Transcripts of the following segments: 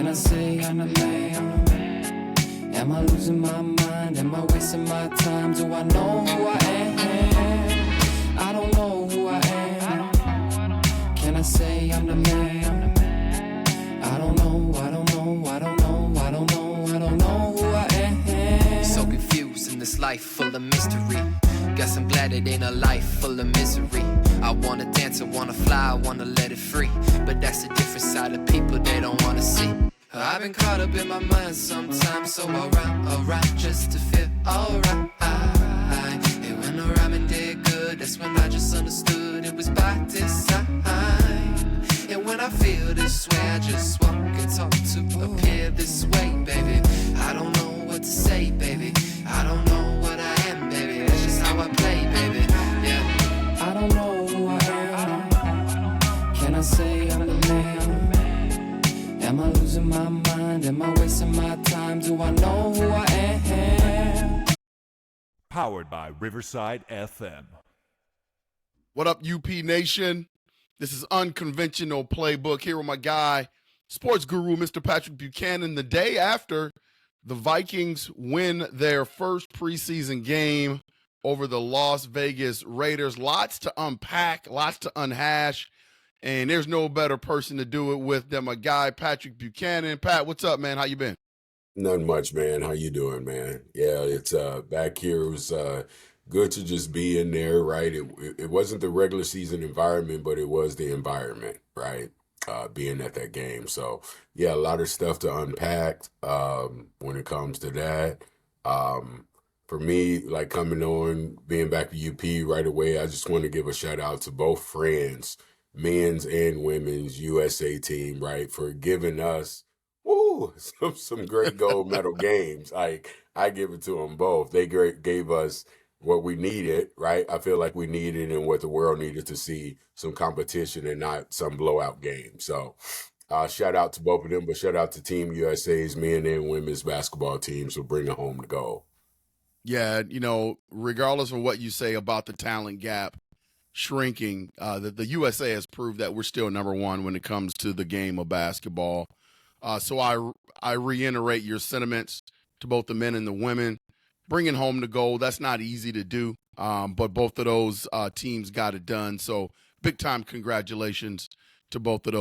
Can I say I'm the man? Am I losing my mind? Am I wasting my time? Do I know who I am? I don't know who I am. Can I say I'm the man? I don't know, I don't know, I don't know, I don't know, I don't know who I am. So confused in this life full of mystery. Guess I'm glad it ain't a life full of misery. I wanna dance, I wanna fly, I wanna let it free. But that's a different side of people they don't wanna see. I've been caught up in my mind sometimes, so I rhyme just to feel alright. And when the rhyming did good, that's when I just understood it was by design. And when I feel this way, I just walk and talk to appear this way, baby. I don't know what to say, baby. I don't know what I am, baby. That's just how I play, baby. Yeah. I don't know who I am. Can I say I'm the man? Am I losing my mind? Am I wasting my time? Do I know who I am? Powered by Riverside FM. What up, UP Nation? This is Unconventional Playbook here with my guy, sports guru, Mr. Patrick Buchanan. The day after the Vikings win their first preseason game over the Las Vegas Raiders. Lots to unpack, lots to unhash, and there's no better person to do it with than my guy, Patrick Buchanan. Pat, what's up, man? How you been? Nothing much, man. How you doing, man? Yeah, it's back here. It was good to just be in there, right? It wasn't the regular season environment, but it was the environment, right? Being at that game. So yeah, a lot of stuff to unpack when it comes to that. For me, like coming on, being back to UP right away, I just want to give a shout out to both friends, men's and women's USA team, right, for giving us some great gold medal games. I give it to them both. They gave us what we needed, right? I feel like we needed and what the world needed to see, some competition and not some blowout game. So shout out to both of them, but shout out to Team USA's men and women's basketball teams for bringing home the gold. Yeah, regardless of what you say about the talent gap shrinking, the USA has proved that we're still number one when it comes to the game of basketball. So I reiterate your sentiments to both the men and the women. Bringing home the gold, that's not easy to do, but both of those teams got it done. So big-time congratulations to both of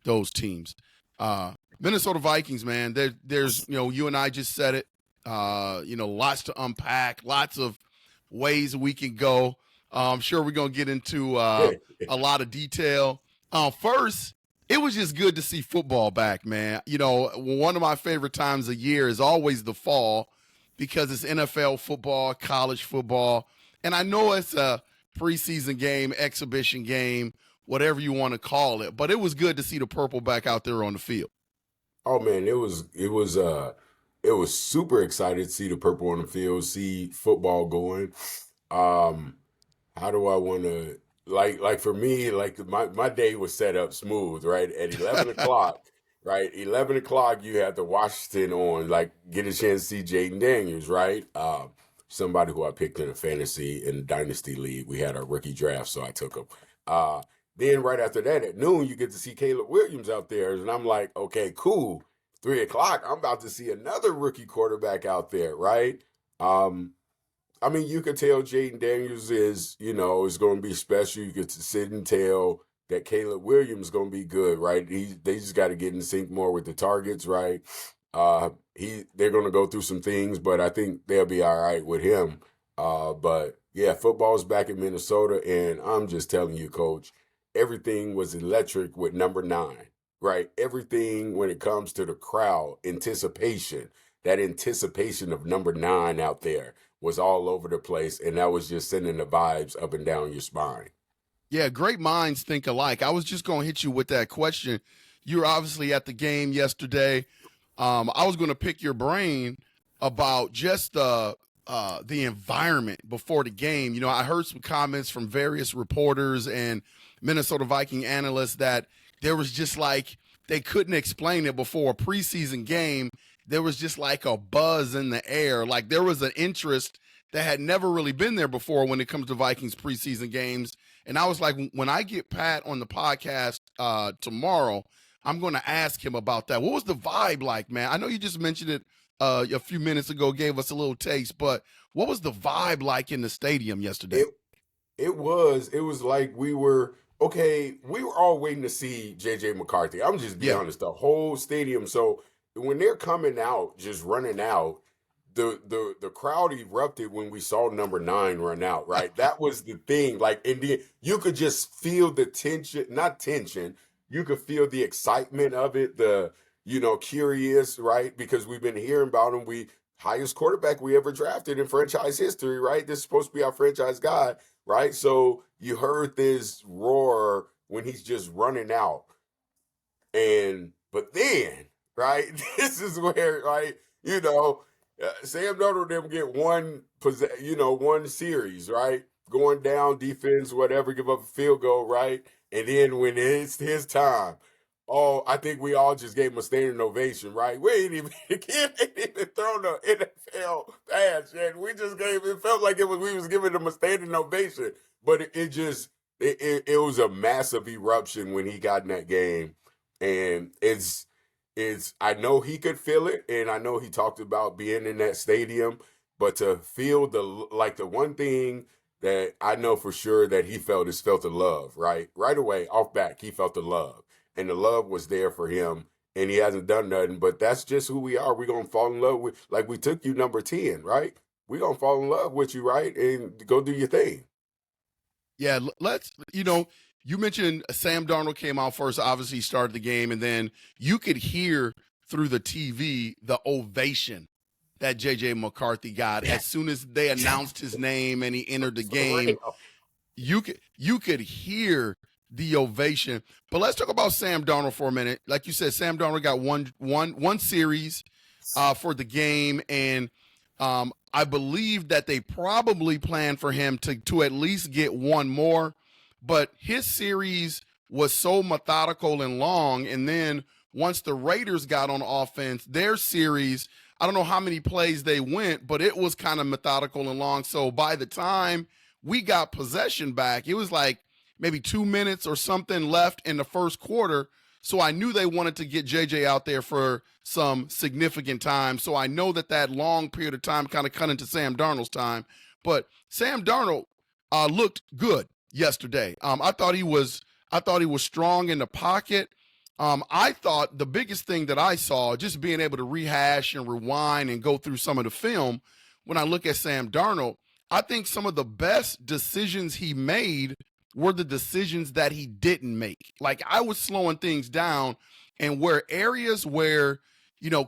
those teams. Minnesota Vikings, man, there's you and I just said it, lots to unpack, lots of ways we can go. I'm sure we're going to get into a lot of detail. First, it was just good to see football back, man. One of my favorite times of year is always the fall because it's NFL football, college football. And I know it's a preseason game, exhibition game, whatever you want to call it. But it was good to see the purple back out there on the field. Oh, man, it was super excited to see the purple on the field, see football going. How do I want to – like for me, like my day was set up smooth, right? At 11 o'clock, right? 11 o'clock, you had the Washington on, like get a chance to see Jaden Daniels, right? Somebody who I picked in a fantasy in dynasty league. We had our rookie draft, so I took him. Then right after that, at noon, you get to see Caleb Williams out there, and I'm like, okay, cool. 3 o'clock, I'm about to see another rookie quarterback out there, right? I mean, you could tell Jaden Daniels is going to be special. You could sit and tell that Caleb Williams is going to be good, right? They just got to get in sync more with the targets, right? They're going to go through some things, but I think they'll be all right with him. But yeah, football's back in Minnesota, and I'm just telling you, Coach, everything was electric with number 9, right? Everything when it comes to the crowd, that anticipation of number 9 out there was all over the place, and that was just sending the vibes up and down your spine. Yeah, great minds think alike. I was just going to hit you with that question. You were obviously at the game yesterday. I was going to pick your brain about just the environment before the game. I heard some comments from various reporters and Minnesota Viking analysts that there was just like they couldn't explain it before a preseason game. There was just like a buzz in the air. Like there was an interest that had never really been there before when it comes to Vikings preseason games. And I was like, when I get Pat on the podcast tomorrow, I'm going to ask him about that. What was the vibe like, man? I know you just mentioned it a few minutes ago, gave us a little taste, but what was the vibe like in the stadium yesterday? It was like we were all waiting to see JJ McCarthy. I'm just be Yeah. honest, the whole stadium. So when they're coming out, just running out, the crowd erupted when we saw number 9 run out, right? That was the thing. Like, and then you could just feel the tension, not tension, you could feel the excitement of it, curious, right? Because we've been hearing about him. Highest quarterback we ever drafted in franchise history, right? This is supposed to be our franchise guy, right? So you heard this roar when he's just running out. But then, right, this is where, right, Sam Darnold them get one series, right? Going down, defense, whatever, give up a field goal, right? And then when it's his time, I think we all just gave him a standing ovation, right? We ain't even the kid ain't even thrown the NFL pass yet. It felt like we was giving him a standing ovation. But it was a massive eruption when he got in that game. And I know he could feel it, and I know he talked about being in that stadium, but to feel the one thing that I know for sure that he felt the love, right? Right away, off back, he felt the love. And the love was there for him, and he hasn't done nothing, but that's just who we are. We're going to fall in love with, like we took you number 10, right? We're going to fall in love with you, right? And go do your thing. Yeah, you mentioned Sam Darnold came out first. Obviously, he started the game, and then you could hear through the TV the ovation that JJ McCarthy got as soon as they announced his name and he entered the game. You could hear the ovation. But let's talk about Sam Darnold for a minute. Like you said, Sam Darnold got one series for the game, and I believe that they probably planned for him to at least get one more. But his series was so methodical and long, and then once the Raiders got on offense, their series, I don't know how many plays they went, but it was kind of methodical and long. So by the time we got possession back, it was like maybe 2 minutes or something left in the first quarter. So I knew they wanted to get JJ out there for some significant time. So I know that long period of time kind of cut into Sam Darnold's time. But Sam Darnold looked good yesterday. I thought he was strong in the pocket. I thought the biggest thing that I saw, just being able to rehash and rewind and go through some of the film, when I look at Sam Darnold, I think some of the best decisions he made were the decisions that he didn't make. Like, I was slowing things down, and areas where,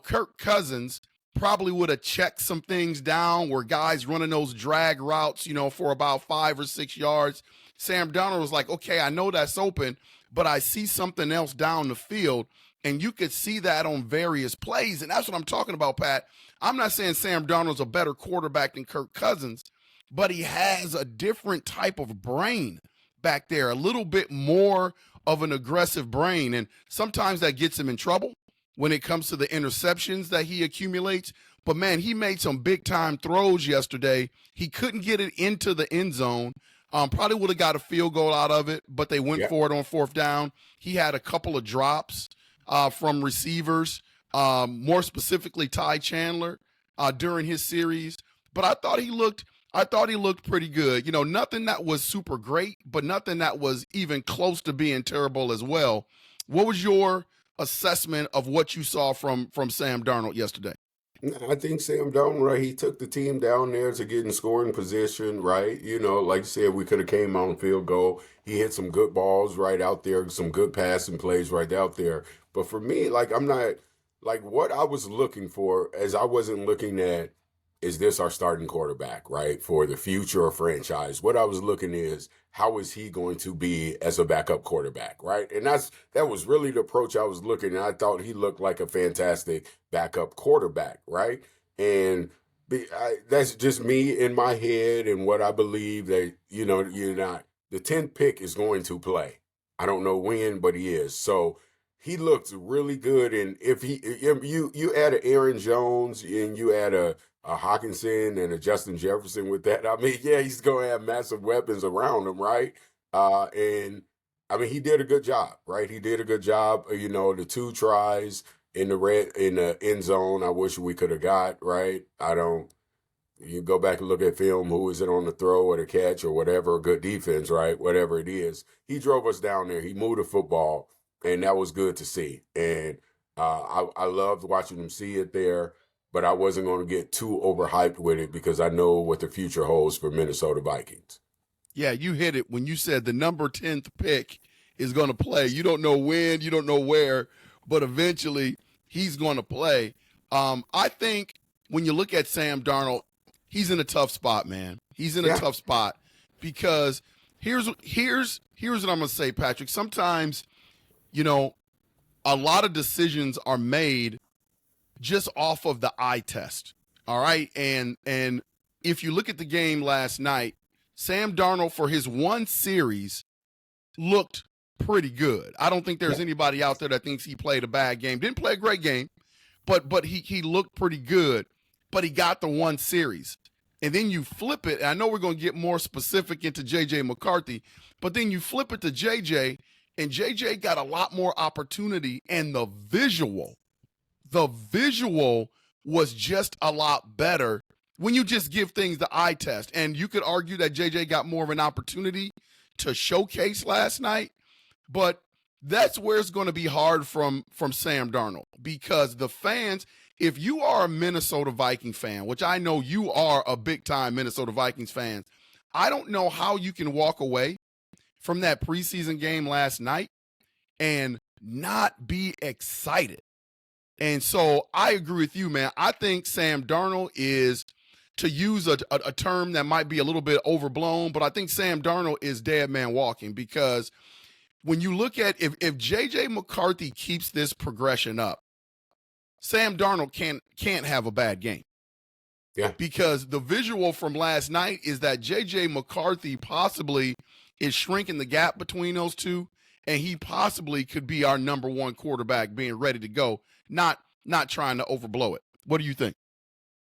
Kirk Cousins probably would have checked some things down, where guys running those drag routes, for about 5 or 6 yards. Sam Darnold was like, okay, I know that's open, but I see something else down the field. And you could see that on various plays. And that's what I'm talking about, Pat. I'm not saying Sam Darnold's a better quarterback than Kirk Cousins, but he has a different type of brain back there, a little bit more of an aggressive brain. And sometimes that gets him in trouble when it comes to the interceptions that he accumulates. But, man, he made some big-time throws yesterday. He couldn't get it into the end zone. Probably would have got a field goal out of it, but they went for it on 4th down. He had a couple of drops from receivers, more specifically Ty Chandler during his series. But I thought he looked pretty good. Nothing that was super great, but nothing that was even close to being terrible as well. What was your assessment of what you saw from Sam Darnold yesterday? I think Sam Darnold, right? He took the team down there to get in scoring position, right? Like you said, we could have came on field goal. He hit some good balls right out there, some good passing plays right out there. But for me, I'm not what I was looking for, as I wasn't looking at, is this our starting quarterback, right, for the future or franchise? What I was looking is, how is he going to be as a backup quarterback, right? And that was really the approach I was looking at. I thought he looked like a fantastic backup quarterback, right? And that's just me in my head and what I believe that, you're not. The 10th pick is going to play. I don't know when, but he is. So he looked really good. And if you add an Aaron Jones and you add a Hawkinson and a Justin Jefferson with that, I mean, yeah, he's going to have massive weapons around him, right? And I mean, he did a good job, right? He did a good job. The 2 tries in the end zone. I wish we could have got, right. You go back and look at film. Who is it on the throw or the catch or whatever? Good defense, right? Whatever it is, he drove us down there. He moved the football, and that was good to see. And I loved watching him see it there. But I wasn't going to get too overhyped with it because I know what the future holds for Minnesota Vikings. Yeah, you hit it when you said the number 10th pick is going to play. You don't know when, you don't know where, but eventually he's going to play. I think when you look at Sam Darnold, he's in a tough spot, man. He's in a tough spot because here's what I'm going to say, Patrick. Sometimes, a lot of decisions are made just off of the eye test. All right. And if you look at the game last night, Sam Darnold for his one series looked pretty good. I don't think there's anybody out there that thinks he played a bad game. Didn't play a great game, but he looked pretty good. But he got the one series. And then you flip it. And I know we're going to get more specific into JJ McCarthy, but then you flip it to JJ, and JJ got a lot more opportunity, and the visual was just a lot better when you just give things the eye test. And you could argue that JJ got more of an opportunity to showcase last night, but that's where it's going to be hard from Sam Darnold, because the fans, if you are a Minnesota Viking fan, which I know you are a big-time Minnesota Vikings fan, I don't know how you can walk away from that preseason game last night and not be excited. And so I agree with you, man. I think Sam Darnold is, to use a term that might be a little bit overblown, but I think Sam Darnold is dead man walking, because when you look at if JJ McCarthy keeps this progression up, Sam Darnold can't have a bad game. Yeah. Because the visual from last night is that JJ McCarthy possibly is shrinking the gap between those two, and he possibly could be our number 1 quarterback being ready to go, not trying to overblow it. What do you think?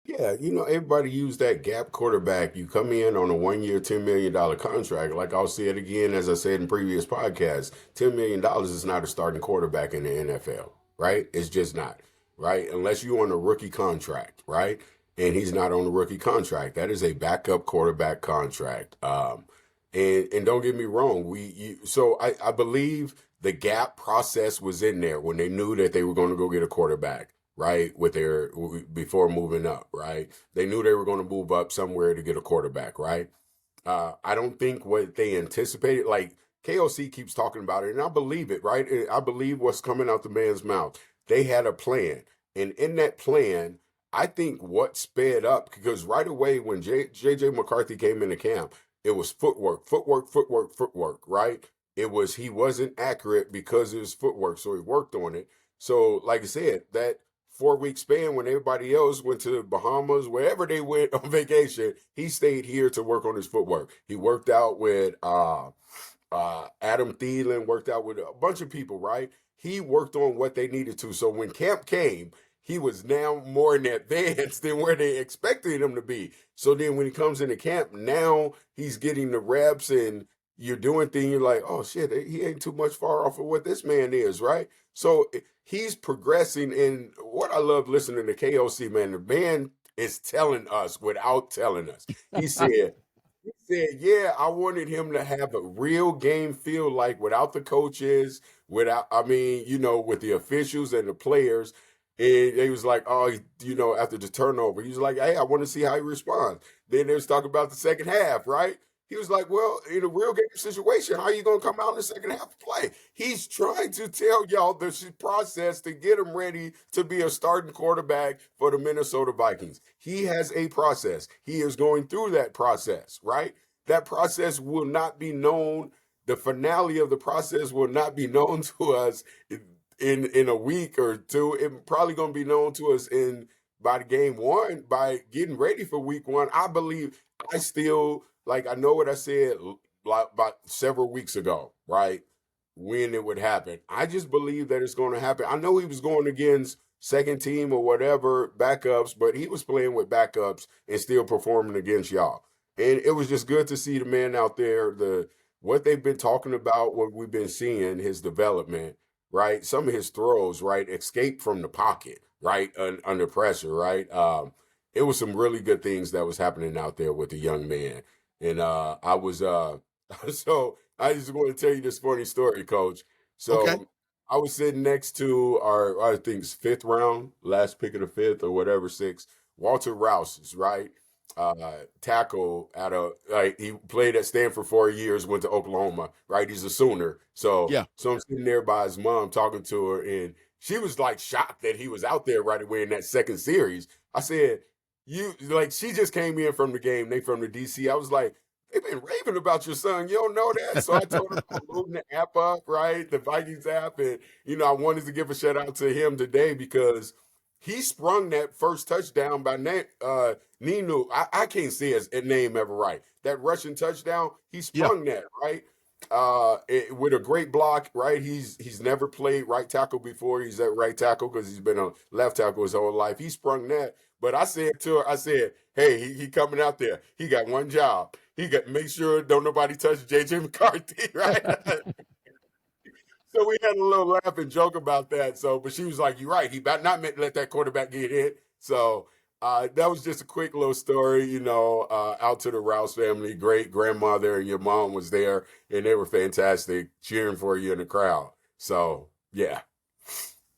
Yeah, everybody use that gap quarterback. You come in on a 1-year, $10 million contract. Like I'll say it again, as I said in previous podcasts, $10 million is not a starting quarterback in the NFL, right? It's just not, right? Unless you're on a rookie contract, right? And he's not on a rookie contract. That is a backup quarterback contract. And don't get me wrong, so I believe the gap process was in there when they knew that they were going to go get a quarterback, right? Before moving up, right? They knew they were going to move up somewhere to get a quarterback, right? I don't think what they anticipated, like KOC keeps talking about it, and I believe it, right? I believe what's coming out the man's mouth. They had a plan, and in that plan, I think what sped up, because right away when JJ McCarthy came into camp, it was footwork, right? He wasn't accurate because of his footwork, so he worked on it. So, like I said, that 4-week span when everybody else went to the Bahamas, wherever they went on vacation, he stayed here to work on his footwork. He worked out with Adam Thielen, worked out with a bunch of people, right? He worked on what they needed to. So when camp came, he was now more in advance than where they expected him to be. So then when he comes into camp, now he's getting the reps and you're doing things, you're like, oh shit, he ain't too much far off of what this man is, right? So he's progressing. And what I love listening to KOC, man, the man is telling us without telling us. He said, yeah, I wanted him to have a real game feel, like without the coaches, with the officials and the players. And he was like, after the turnover, he was like, hey, I want to see how he responds. Then they was talking about the second half, right? He was like, well, in a real game situation, how are you going to come out in the second half and play? He's trying to tell y'all the process to get him ready to be a starting quarterback for the Minnesota Vikings. He has a process. He is going through that process, right? That process will not be known. The finale of the process will not be known to us in a week or two. It's probably going to be known to us by the game 1, by getting ready for week 1. I believe, I know what I said about several weeks ago, right? When it would happen. I just believe that it's going to happen. I know he was going against second team or whatever, backups, but he was playing with backups and still performing against y'all. And it was just good to see the man out there, what they've been talking about, what we've been seeing, his development, right? Some of his throws, right? Escape from the pocket, right? Under pressure, right? It was some really good things that was happening out there with the young man. And I was so I just want to tell you this funny story, Coach. Okay. So I was sitting next to our, I think it's fifth round, last pick of the fifth or whatever, sixth, Walter Rouse's, right? Tackle at like he played at Stanford for 4 years, went to Oklahoma, right? He's a Sooner. So Yeah. so I'm sitting there by his mom talking to her, and she was like shocked that he was out there right away in that second series. I said, you like she just came in from the game, they from the DC. I was like, they've been raving about your son. You don't know that? So I told him I'm loading the app up, right? The Vikings app. And, I wanted to give a shout out to him today because he sprung that first touchdown by Ninu. I can't say his name ever right. That Russian touchdown, he Yeah. sprung that, right? With a great block, right? He's never played right tackle before. He's at right tackle because he's been a left tackle his whole life. He sprung that. But I said to her, I said, hey, he coming out there. He got one job. He got make sure don't nobody touch JJ McCarthy, right? So we had a little laugh and joke about that. So, but she was like, "You're right. He about not meant to let that quarterback get hit." So that was just a quick little story, out to the Rouse family. Great grandmother and your mom was there, and they were fantastic, cheering for you in the crowd. So yeah.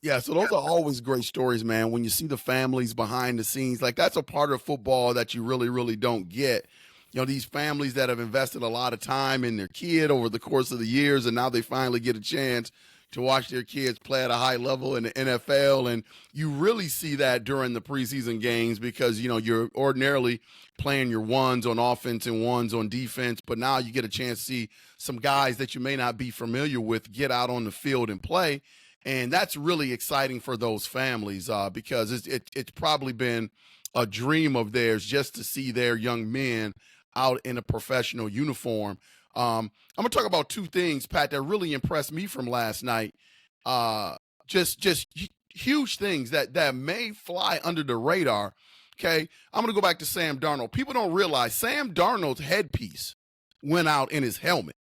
Yeah, so those are always great stories, man. When you see the families behind the scenes, like that's a part of football that you really, really don't get. These families that have invested a lot of time in their kid over the course of the years, and now they finally get a chance to watch their kids play at a high level in the NFL. And you really see that during the preseason games because, you're ordinarily playing your ones on offense and ones on defense, but now you get a chance to see some guys that you may not be familiar with get out on the field and play. And that's really exciting for those families because it's probably been a dream of theirs just to see their young men out in a professional uniform. I'm going to talk about two things, Pat, that really impressed me from last night. Just huge things that may fly under the radar. Okay, I'm going to go back to Sam Darnold. People don't realize Sam Darnold's headpiece went out in his helmet.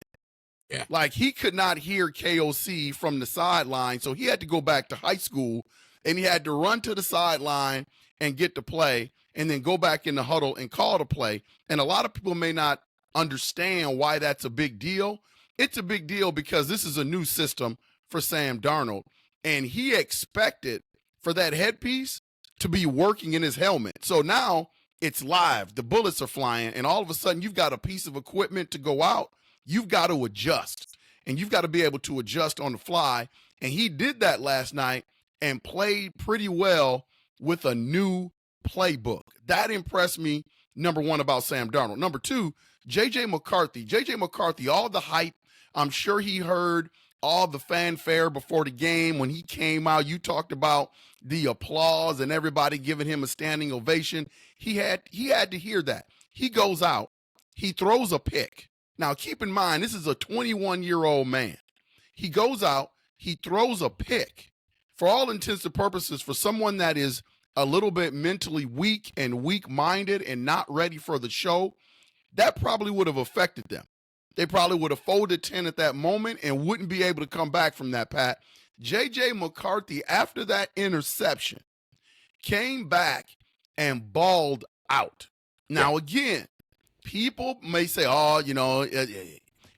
Yeah. Like he could not hear KOC from the sideline, so he had to go back to high school and he had to run to the sideline and get the play and then go back in the huddle and call the play. And a lot of people may not understand why that's a big deal. It's a big deal because this is a new system for Sam Darnold, and he expected for that headpiece to be working in his helmet. So now it's live. The bullets are flying, and all of a sudden you've got a piece of equipment to go out. You've got to adjust, and you've got to be able to adjust on the fly. And he did that last night and played pretty well with a new playbook. That impressed me, number one, about Sam Darnold. Number two, JJ McCarthy. JJ McCarthy, all the hype. I'm sure he heard all the fanfare before the game when he came out. You talked about the applause and everybody giving him a standing ovation. He had to hear that. He goes out. He throws a pick. Now, keep in mind, this is a 21-year-old man. He goes out. He throws a pick. For all intents and purposes, for someone that is a little bit mentally weak and weak-minded and not ready for the show, that probably would have affected them. They probably would have folded 10 at that moment and wouldn't be able to come back from that, Pat. JJ McCarthy, after that interception, came back and balled out. Now, again, people may say,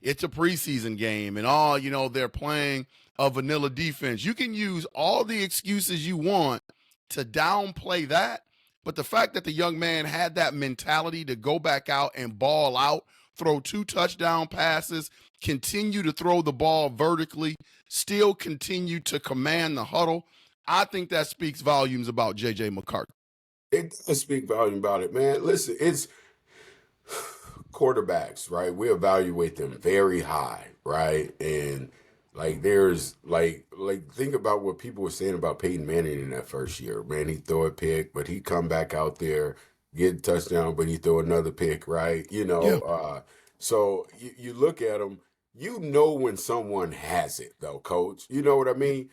it's a preseason game and, they're playing a vanilla defense. You can use all the excuses you want to downplay that. But the fact that the young man had that mentality to go back out and ball out, throw 2 touchdown passes, continue to throw the ball vertically, still continue to command the huddle, I think that speaks volumes about JJ McCarthy. It does speak volume about it, man. Listen, it's quarterbacks, right? We evaluate them very high, right? And there's think about what people were saying about Peyton Manning in that first year. Man, he throw a pick, but he come back out there, get a touchdown, but he throw another pick, right? So you look at him, when someone has it though, coach. You know what I mean?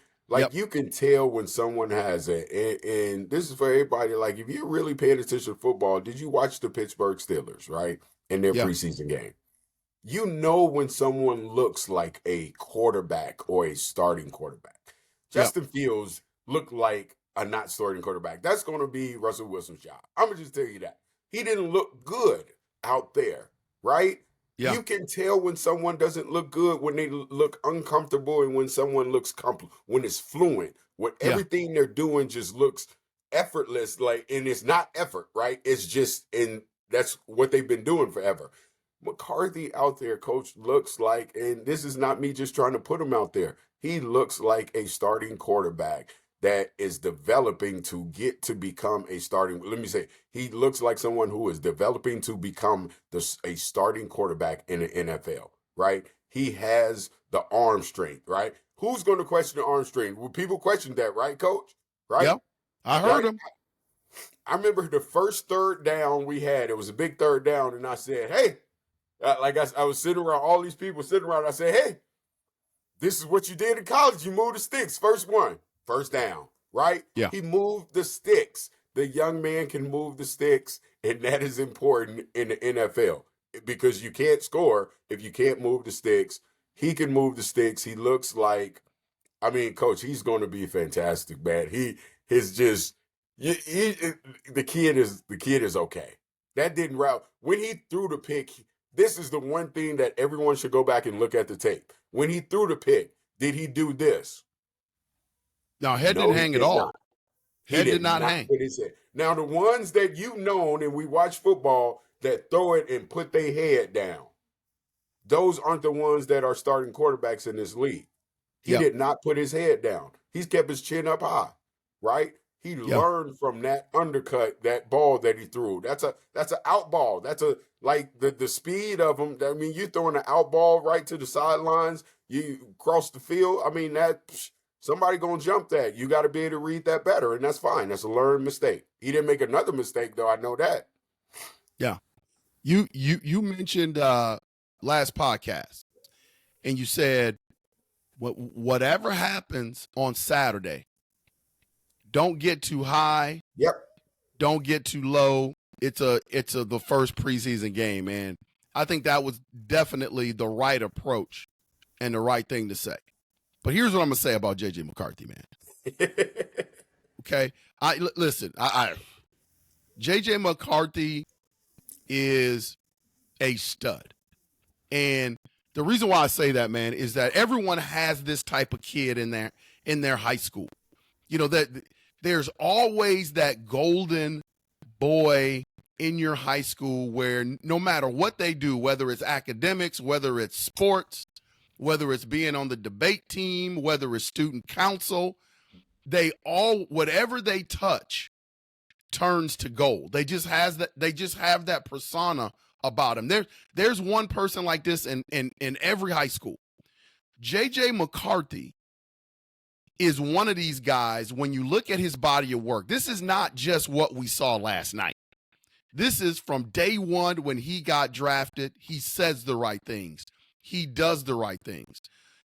You can tell when someone has it. And this is for everybody. Like, if you're really paying attention to football, did you watch the Pittsburgh Steelers, right? In their preseason game? You know when someone looks like a quarterback or a starting quarterback. Yep. Justin Fields looked like a not starting quarterback. That's going to be Russell Wilson's job. I'm going to just tell you that. He didn't look good out there, right? Yeah. You can tell when someone doesn't look good, when they look uncomfortable, and when someone looks comfortable, when it's fluent, when everything they're doing just looks effortless, and it's not effort, right? It's just, and that's what they've been doing forever. McCarthy out there, coach, looks like, and this is not me just trying to put him out there, he looks like a starting quarterback that is developing to get to become a starting. Let me say, he looks like someone who is developing to become a starting quarterback in the NFL, right? He has the arm strength, right? Who's going to question the arm strength? Well, people question that, right, coach? Right? Yep. I heard him. I remember the first third down we had. It was a big third down, and I said, hey, I was sitting around, all these people sitting around. I said, hey, this is what you did in college. You moved the sticks. First one, first down, right? Yeah. He moved the sticks. The young man can move the sticks, and that is important in the NFL because you can't score if you can't move the sticks. He can move the sticks. He looks like, I mean, coach, he's going to be fantastic, man. The kid is okay. That didn't route. When he threw the pick, this is the one thing that everyone should go back and look at the tape. When he threw the pick, did he do this? No, head didn't hang at all. Head did not hang. Put his head. Now, the ones that you've known and we watch football that throw it and put their head down, those aren't the ones that are starting quarterbacks in this league. He did not put his head down. He's kept his chin up high, right? He learned from that undercut, that ball that he threw. That's an out ball. That's the speed of him. I mean, you're throwing an out ball right to the sidelines. You cross the field. I mean, somebody gonna jump that. You got to be able to read that better, and that's fine. That's a learned mistake. He didn't make another mistake though. I know that. Yeah, you mentioned last podcast, and you said whatever happens on Saturday. Don't get too high. Yep. Don't get too low. It's the first preseason game, and I think that was definitely the right approach and the right thing to say. But here's what I'm gonna say about JJ McCarthy, man. Okay, listen. JJ McCarthy is a stud, and the reason why I say that, man, is that everyone has this type of kid in their high school. You know that. There's always that golden boy in your high school where no matter what they do, whether it's academics, whether it's sports, whether it's being on the debate team, whether it's student council, whatever they touch turns to gold. They just have that persona about them. There's one person like this in every high school. JJ McCarthy is one of these guys, when you look at his body of work, this is not just what we saw last night. This is from day one when he got drafted. He says the right things. He does the right things.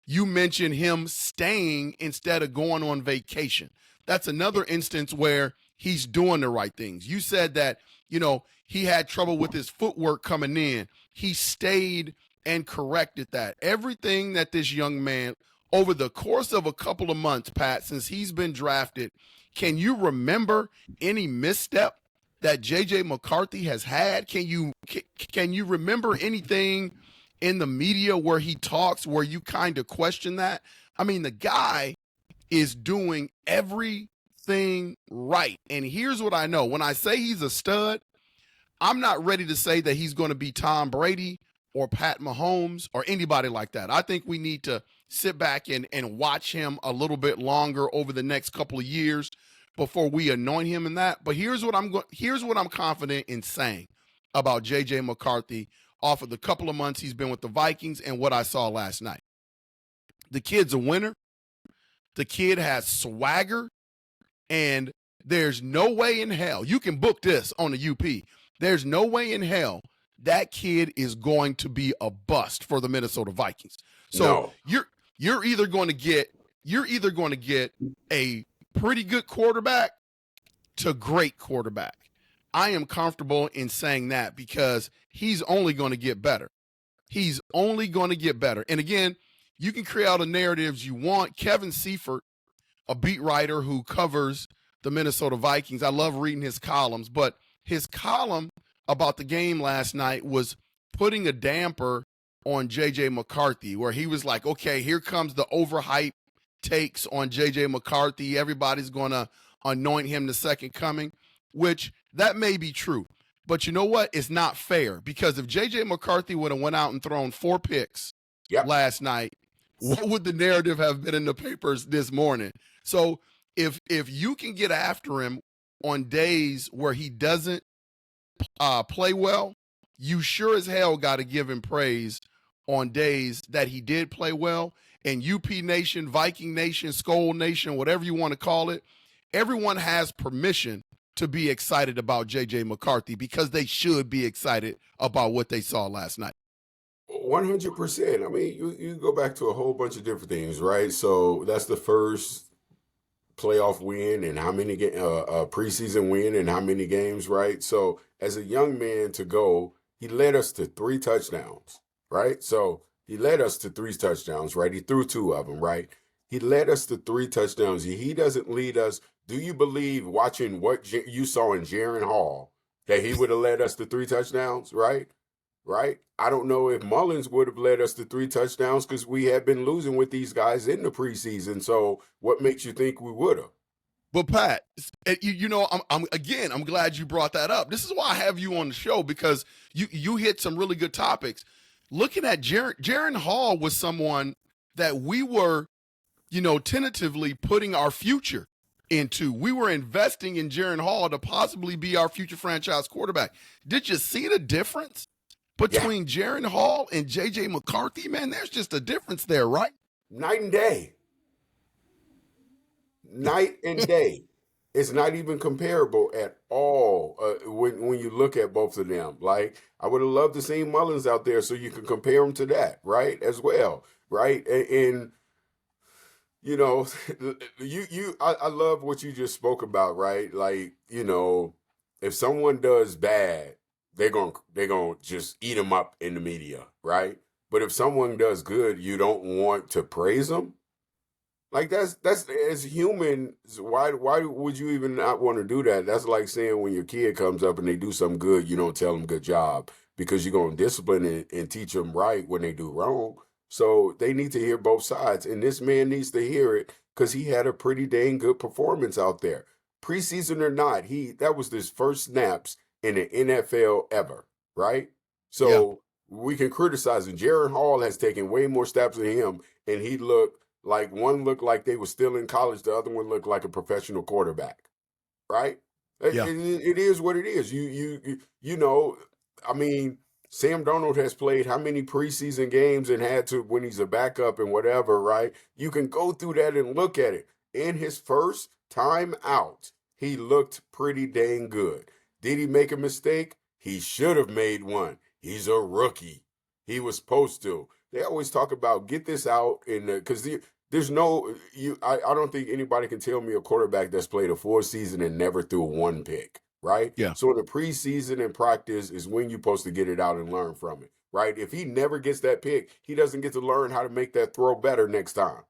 You mentioned him staying instead of going on vacation. That's another instance where he's doing the right things. You said that, he had trouble with his footwork coming in. He stayed and corrected that. Everything that this young man, over the course of a couple of months, Pat, since he's been drafted, can you remember any misstep that JJ McCarthy has had? Can you remember anything in the media where he talks where you kind of question that? I mean, the guy is doing everything right. And here's what I know. When I say he's a stud, I'm not ready to say that he's going to be Tom Brady or Pat Mahomes or anybody like that. I think we need to sit back and watch him a little bit longer over the next couple of years before we anoint him in that. But here's what I'm confident in saying about JJ McCarthy off of the couple of months he's been with the Vikings and what I saw last night. The kid's a winner. The kid has swagger, and there's no way in hell, you can book this on the UP, there's no way in hell that kid is going to be a bust for the Minnesota Vikings. So no. You're either going to get a pretty good quarterback to great quarterback. I am comfortable in saying that because he's only going to get better. he's only going to get better. And again, you can create all the narratives you want. Kevin Seifert, a beat writer who covers the Minnesota Vikings, I love reading his columns, but his column about the game last night was putting a damper on JJ McCarthy, where he was like, okay, here comes the overhype takes on JJ McCarthy. Everybody's going to anoint him the second coming, which that may be true. But you know what? It's not fair, because if JJ McCarthy would have went out and thrown 4 picks last night, what would the narrative have been in the papers this morning? So if you can get after him on days where he doesn't play well, you sure as hell got to give him praise on days that he did play well. And UP Nation, Viking Nation, Skol Nation, whatever you want to call it, everyone has permission to be excited about JJ McCarthy, because they should be excited about what they saw last night. 100%. I mean, you go back to a whole bunch of different things, right? So that's the first playoff win and how many preseason win and how many games, right? So as a young man to go, he led us to 3 touchdowns, right? So he led us to 3 touchdowns, right? He threw 2 of them, right? He led us to 3 touchdowns. He doesn't lead us. Do you believe, watching what you saw in Jaron Hall, that he would have led us to 3 touchdowns, right? Right? I don't know if Mullins would have led us to 3 touchdowns, because we had been losing with these guys in the preseason. So what makes you think we would have? But Pat, I'm glad you brought that up. This is why I have you on the show, because you hit some really good topics. Looking at Jaron Hall was someone that we were, tentatively putting our future into. We were investing in Jaron Hall to possibly be our future franchise quarterback. Did you see the difference between Jaron Hall and JJ McCarthy? Man, there's just a difference there, right? Night and day. Night and day. It's not even comparable at all when you look at both of them. Like, I would have loved to see Mullins out there so you can compare them to that, right, as well, right? And I love what you just spoke about, right? Like, if someone does bad, they're gonna just eat them up in the media, right? But if someone does good, you don't want to praise them. Like, that's as humans, why would you even not want to do that? That's like saying when your kid comes up and they do something good, you don't tell them good job, because you're going to discipline and teach them right when they do wrong. So they need to hear both sides. And this man needs to hear it, because he had a pretty dang good performance out there. Preseason or not, that was his first snaps in the NFL ever, right? So we can criticize him. Jaron Hall has taken way more snaps than him, and he looked like, one looked like they were still in college, the other one looked like a professional quarterback, right? Yeah. It is what it is. I mean, Sam Darnold has played how many preseason games and had to, when he's a backup and whatever, right? You can go through that and look at it. In his first time out, he looked pretty dang good. Did he make a mistake? He should have made one. He's a rookie. He was supposed to. They always talk about, get this out, because there's I don't think anybody can tell me a quarterback that's played a full season and never threw 1 pick, right? Yeah. So in the preseason and practice is when you're supposed to get it out and learn from it, right? If he never gets that pick, he doesn't get to learn how to make that throw better next time,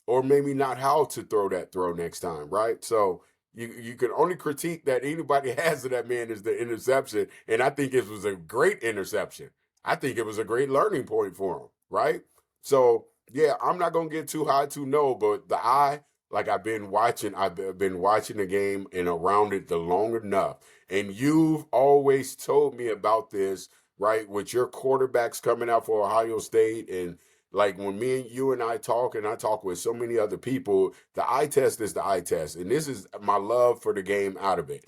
or maybe not how to throw that throw next time, right? So you can only critique that anybody has of that man is the interception, and I think it was a great interception. I think it was a great learning point for him, right? So, yeah, I'm not going to get too high too low, but the eye, like, I've been watching the game and around it the long enough. And you've always told me about this, right, with your quarterbacks coming out for Ohio State. And, like, when you and I talk, and I talk with so many other people, the eye test is the eye test. And this is my love for the game out of it.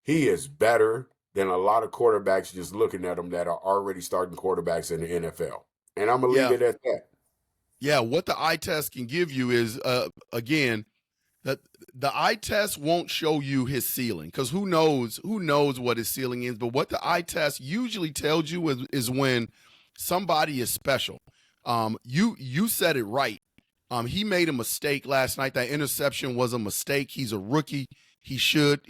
He is better than a lot of quarterbacks just looking at him that are already starting quarterbacks in the NFL. And I'm going to leave it at that. Yeah, what the eye test can give you is, again, that the eye test won't show you his ceiling, because who knows what his ceiling is. But what the eye test usually tells you is when somebody is special. You said it right. He made a mistake last night. That interception was a mistake. He's a rookie. He should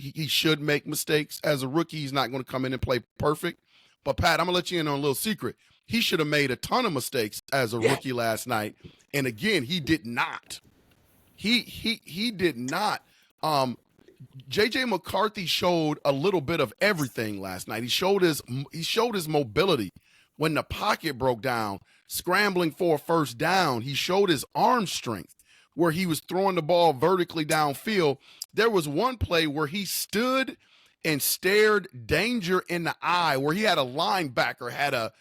make mistakes as a rookie. He's not going to come in and play perfect. But Pat, I'm gonna let you in on a little secret. he should have made a ton of mistakes as a rookie last night. And again, he did not. He did not. JJ McCarthy showed a little bit of everything last night. He showed his mobility when the pocket broke down, scrambling for a first down. He showed his arm strength where he was throwing the ball vertically downfield. There was one play where he stood and stared danger in the eye, where he had a linebacker, had a,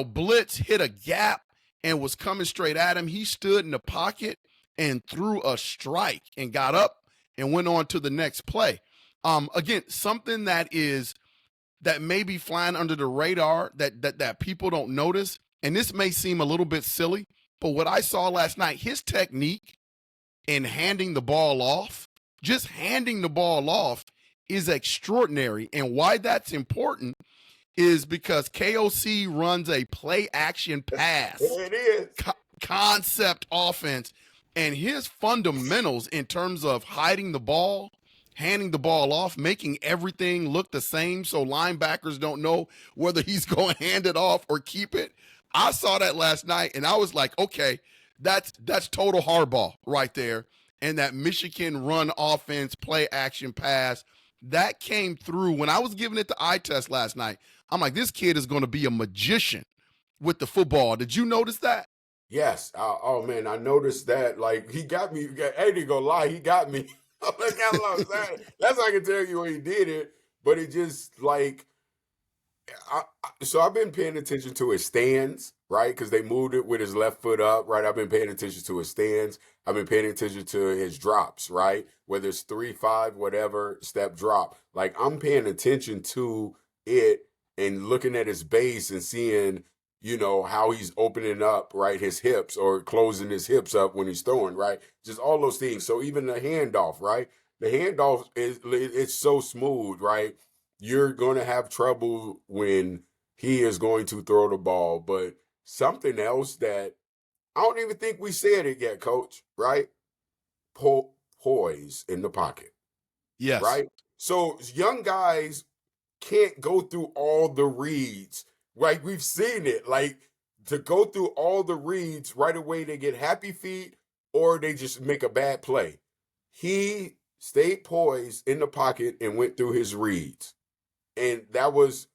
blitz, hit a gap and was coming straight at him. He stood in the pocket and threw a strike and got up and went on to the next play. Again, something that may be flying under the radar that people don't notice, and this may seem a little bit silly, but what I saw last night, his technique in handing the ball off, just handing the ball off, is extraordinary. And why that's important is because KOC runs a play action pass. It is. Concept offense. And his fundamentals in terms of hiding the ball, handing the ball off, making everything look the same so linebackers don't know whether he's going to hand it off or keep it. I saw that last night, and I was like, okay, that's total Harbaugh right there. And that Michigan run offense, play action pass, that came through. When I was giving it the eye test last night, I'm like, this kid is going to be a magician with the football. Did you notice that? Yes. Oh man, I noticed that. Like, he got me. Ain't he gonna lie? He got me. That's how I can tell you when he did it. But it just like, so I've been paying attention to his stance, right? Because they moved it with his left foot up, right? I've been paying attention to his stance. I've been paying attention to his drops, right? Whether it's 3, 5, whatever step drop. Like, I'm paying attention to it and looking at his base and seeing, how he's opening up, right, his hips or closing his hips up when he's throwing, right? Just all those things. So even the handoff, right? The handoff it's so smooth, right? You're going to have trouble when he is going to throw the ball. But something else that I don't even think we said it yet, Coach, right? Poise in the pocket. Yes. Right? So young guys can't go through all the reads. Right, we've seen it. Like, to go through all the reads right away, they get happy feet or they just make a bad play. He stayed poised in the pocket and went through his reads. And that was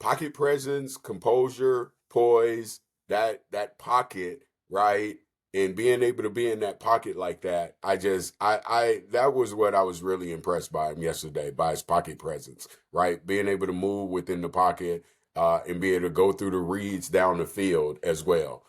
pocket presence, composure, poise, that pocket, right? And being able to be in that pocket like that, that was what I was really impressed by him yesterday, by his pocket presence, right? Being able to move within the pocket and be able to go through the reads down the field as well.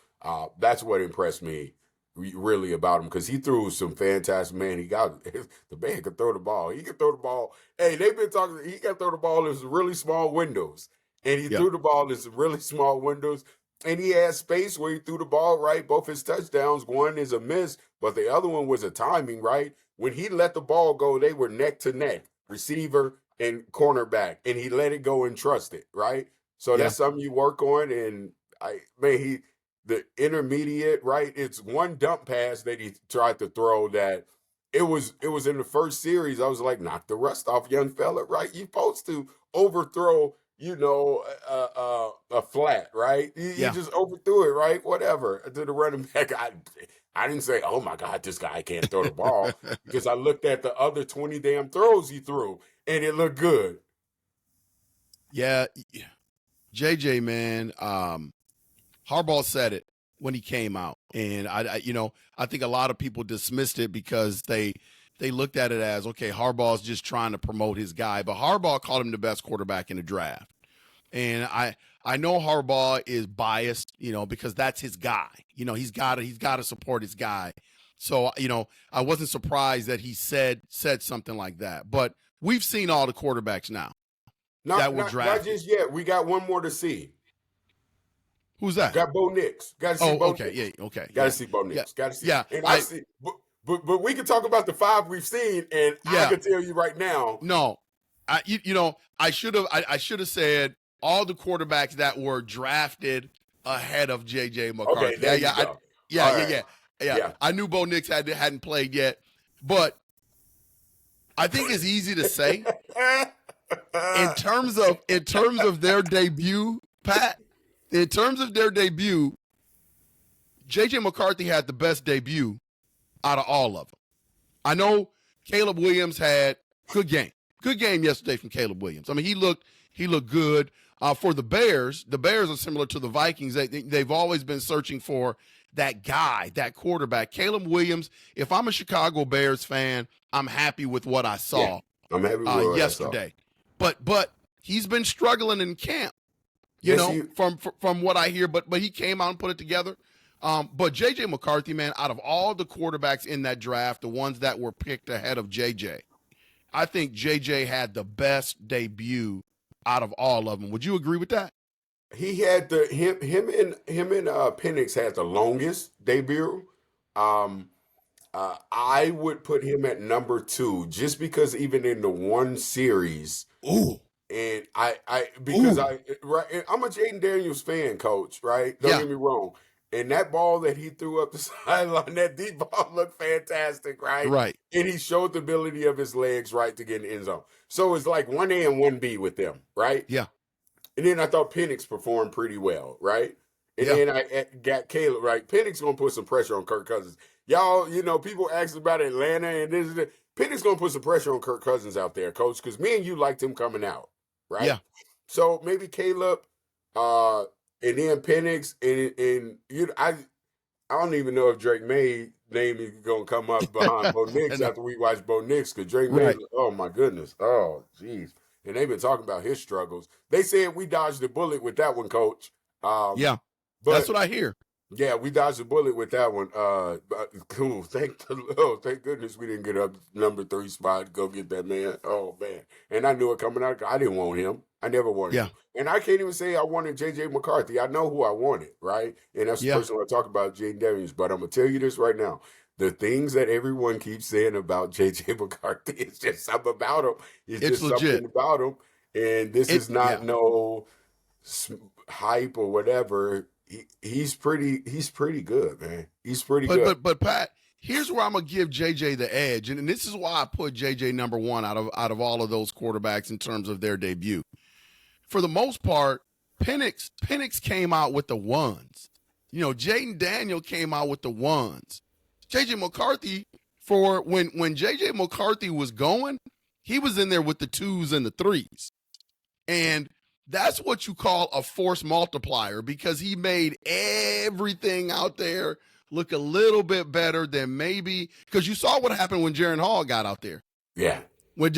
That's what impressed me really about him, because he threw some fantastic, man. The man could throw the ball. He could throw the ball. Hey, they've been talking, he can throw the ball in some really small windows. And he threw the ball in some really small windows. And he had space where he threw the ball, right? Both his touchdowns, one is a miss, but the other one was a timing, right? When he let the ball go, they were neck to neck, receiver and cornerback, and he let it go and trust it, right? So that's something you work on. And the intermediate, right? It's one dump pass that he tried to throw that it was in the first series. I was like, knock the rust off, young fella, right? You're supposed to overthrow, a flat, right? You just overthrew it, right? Whatever. To the running back, I didn't say, oh my God, this guy can't throw the ball, because I looked at the other 20 damn throws he threw and it looked good. Yeah. JJ, man, Harbaugh said it when he came out. And I think a lot of people dismissed it because they looked at it as, okay, Harbaugh's just trying to promote his guy. But Harbaugh called him the best quarterback in the draft. And I know Harbaugh is biased, because that's his guy. He's got to support his guy. So, I wasn't surprised that he said something like that. But we've seen all the quarterbacks now that were drafted. Not just yet. We got one more to see. Who's that? Got Bo Nix. Got to see Bo okay. Nix. Yeah, okay. Got to see Bo Nix. Got to see. Yeah. And I see. But we can talk about the 5 we've seen, and I can tell you right now. No, I should have said all the quarterbacks that were drafted ahead of JJ McCarthy. Okay, yeah. I knew Bo Nix hadn't played yet, but I think it's easy to say in terms of their debut, Pat. in terms of their debut, JJ McCarthy had the best debut out of all of them. I know Caleb Williams had good game yesterday from Caleb Williams. I mean, he looked good. For the Bears are similar to the Vikings. They've always been searching for that guy, that quarterback. Caleb Williams, if I'm a Chicago Bears fan, I'm happy with what I saw. Yeah, I'm happy with what yesterday. I saw. But he's been struggling in camp. From what I hear, but he came out and put it together. But JJ McCarthy, man, out of all the quarterbacks in that draft, the ones that were picked ahead of JJ, I think JJ had the best debut out of all of them. Would you agree with that? He had him and Penix had the longest debut. I would put him at number 2 just because even in the one series. Ooh. And I'm a Jaden Daniels fan, Coach, right? Don't get me wrong. And that ball that he threw up the sideline, that deep ball looked fantastic, right? Right. And he showed the ability of his legs, right, to get in the end zone. So it's like 1A and 1B with them, right? Yeah. And then I thought Penix performed pretty well, right? And then I got Caleb, right? Penix going to put some pressure on Kirk Cousins. Y'all, people asked about Atlanta and this and that. Penix going to put some pressure on Kirk Cousins out there, Coach, because me and you liked him coming out, right? Yeah. So maybe Caleb, and then Penix, and I don't even know if Drake May name is gonna come up behind Bo Nix after we watch Bo Nix, because Drake May, oh my goodness, oh jeez, and they've been talking about his struggles. They said we dodged the bullet with that one, Coach. But that's what I hear. Yeah, we dodged the bullet with that one. Cool. Thank goodness we didn't get up number 3 spot to go get that man. Oh man, and I knew it coming out. I didn't want him. I never wanted him. And I can't even say I wanted JJ McCarthy. I know who I wanted, right? And that's the person I talk about, Jaden Daniels. But I'm going to tell you this right now. The things that everyone keeps saying about JJ McCarthy, it's just something about him. It's just legit. Something about him. And this is not no hype or whatever. He's pretty good, man. He's pretty good. But Pat, here's where I'm going to give JJ the edge. And this is why I put JJ number 1 out of all of those quarterbacks in terms of their debut. For the most part, Penix came out with the ones. Jaden Daniel came out with the ones. JJ McCarthy, for when JJ McCarthy was going, he was in there with the 2s and the 3s. And that's what you call a force multiplier, because he made everything out there look a little bit better than maybe, because you saw what happened when Jaren Hall got out there. Yeah. When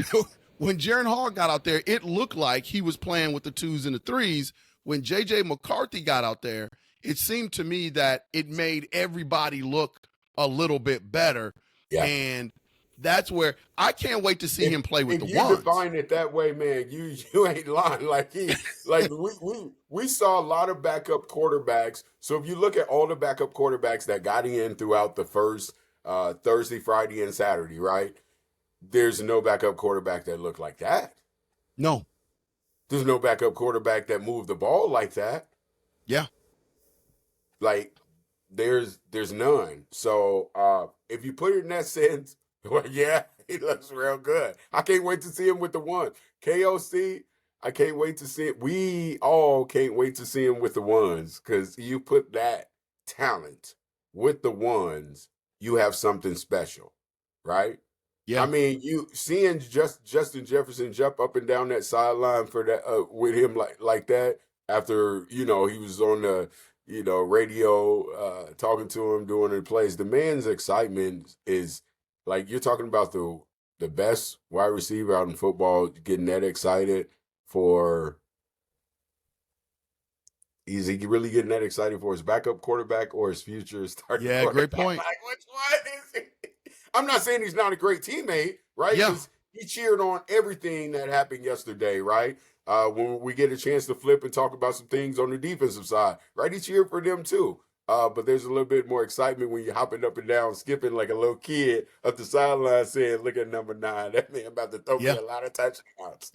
Jaren Hall got out there, it looked like he was playing with the 2s and the 3s. When JJ McCarthy got out there, it seemed to me that it made everybody look a little bit better. Yeah. And that's where I can't wait to see him play with the ones. You define it that way, man. You ain't lying. We saw a lot of backup quarterbacks. So if you look at all the backup quarterbacks that got in throughout the first Thursday, Friday, and Saturday, right? There's no backup quarterback that looked like that. No. There's no backup quarterback that moved the ball like that. Yeah. There's none. So if you put it in that sense, well, yeah, he looks real good. I can't wait to see him with the one. KOC, I can't wait to see it. We all can't wait to see him with the ones, because you put that talent with the ones, you have something special, right? Yeah. I mean, you seeing Justin Jefferson jump up and down that sideline for that with him like that after, he was on the, radio talking to him, doing the plays. The man's excitement is like, you're talking about the best wide receiver out in football getting that excited for. Is he really getting that excited for his backup quarterback or his future starting quarterback? Great point. Like, which one is it? I'm not saying he's not a great teammate, right? Yeah. He cheered on everything that happened yesterday, right? When we get a chance to flip and talk about some things on the defensive side, right? He cheered for them too. But there's a little bit more excitement when you're hopping up and down, skipping like a little kid up the sideline saying, look at number 9. That man about to throw me a lot of touchdowns.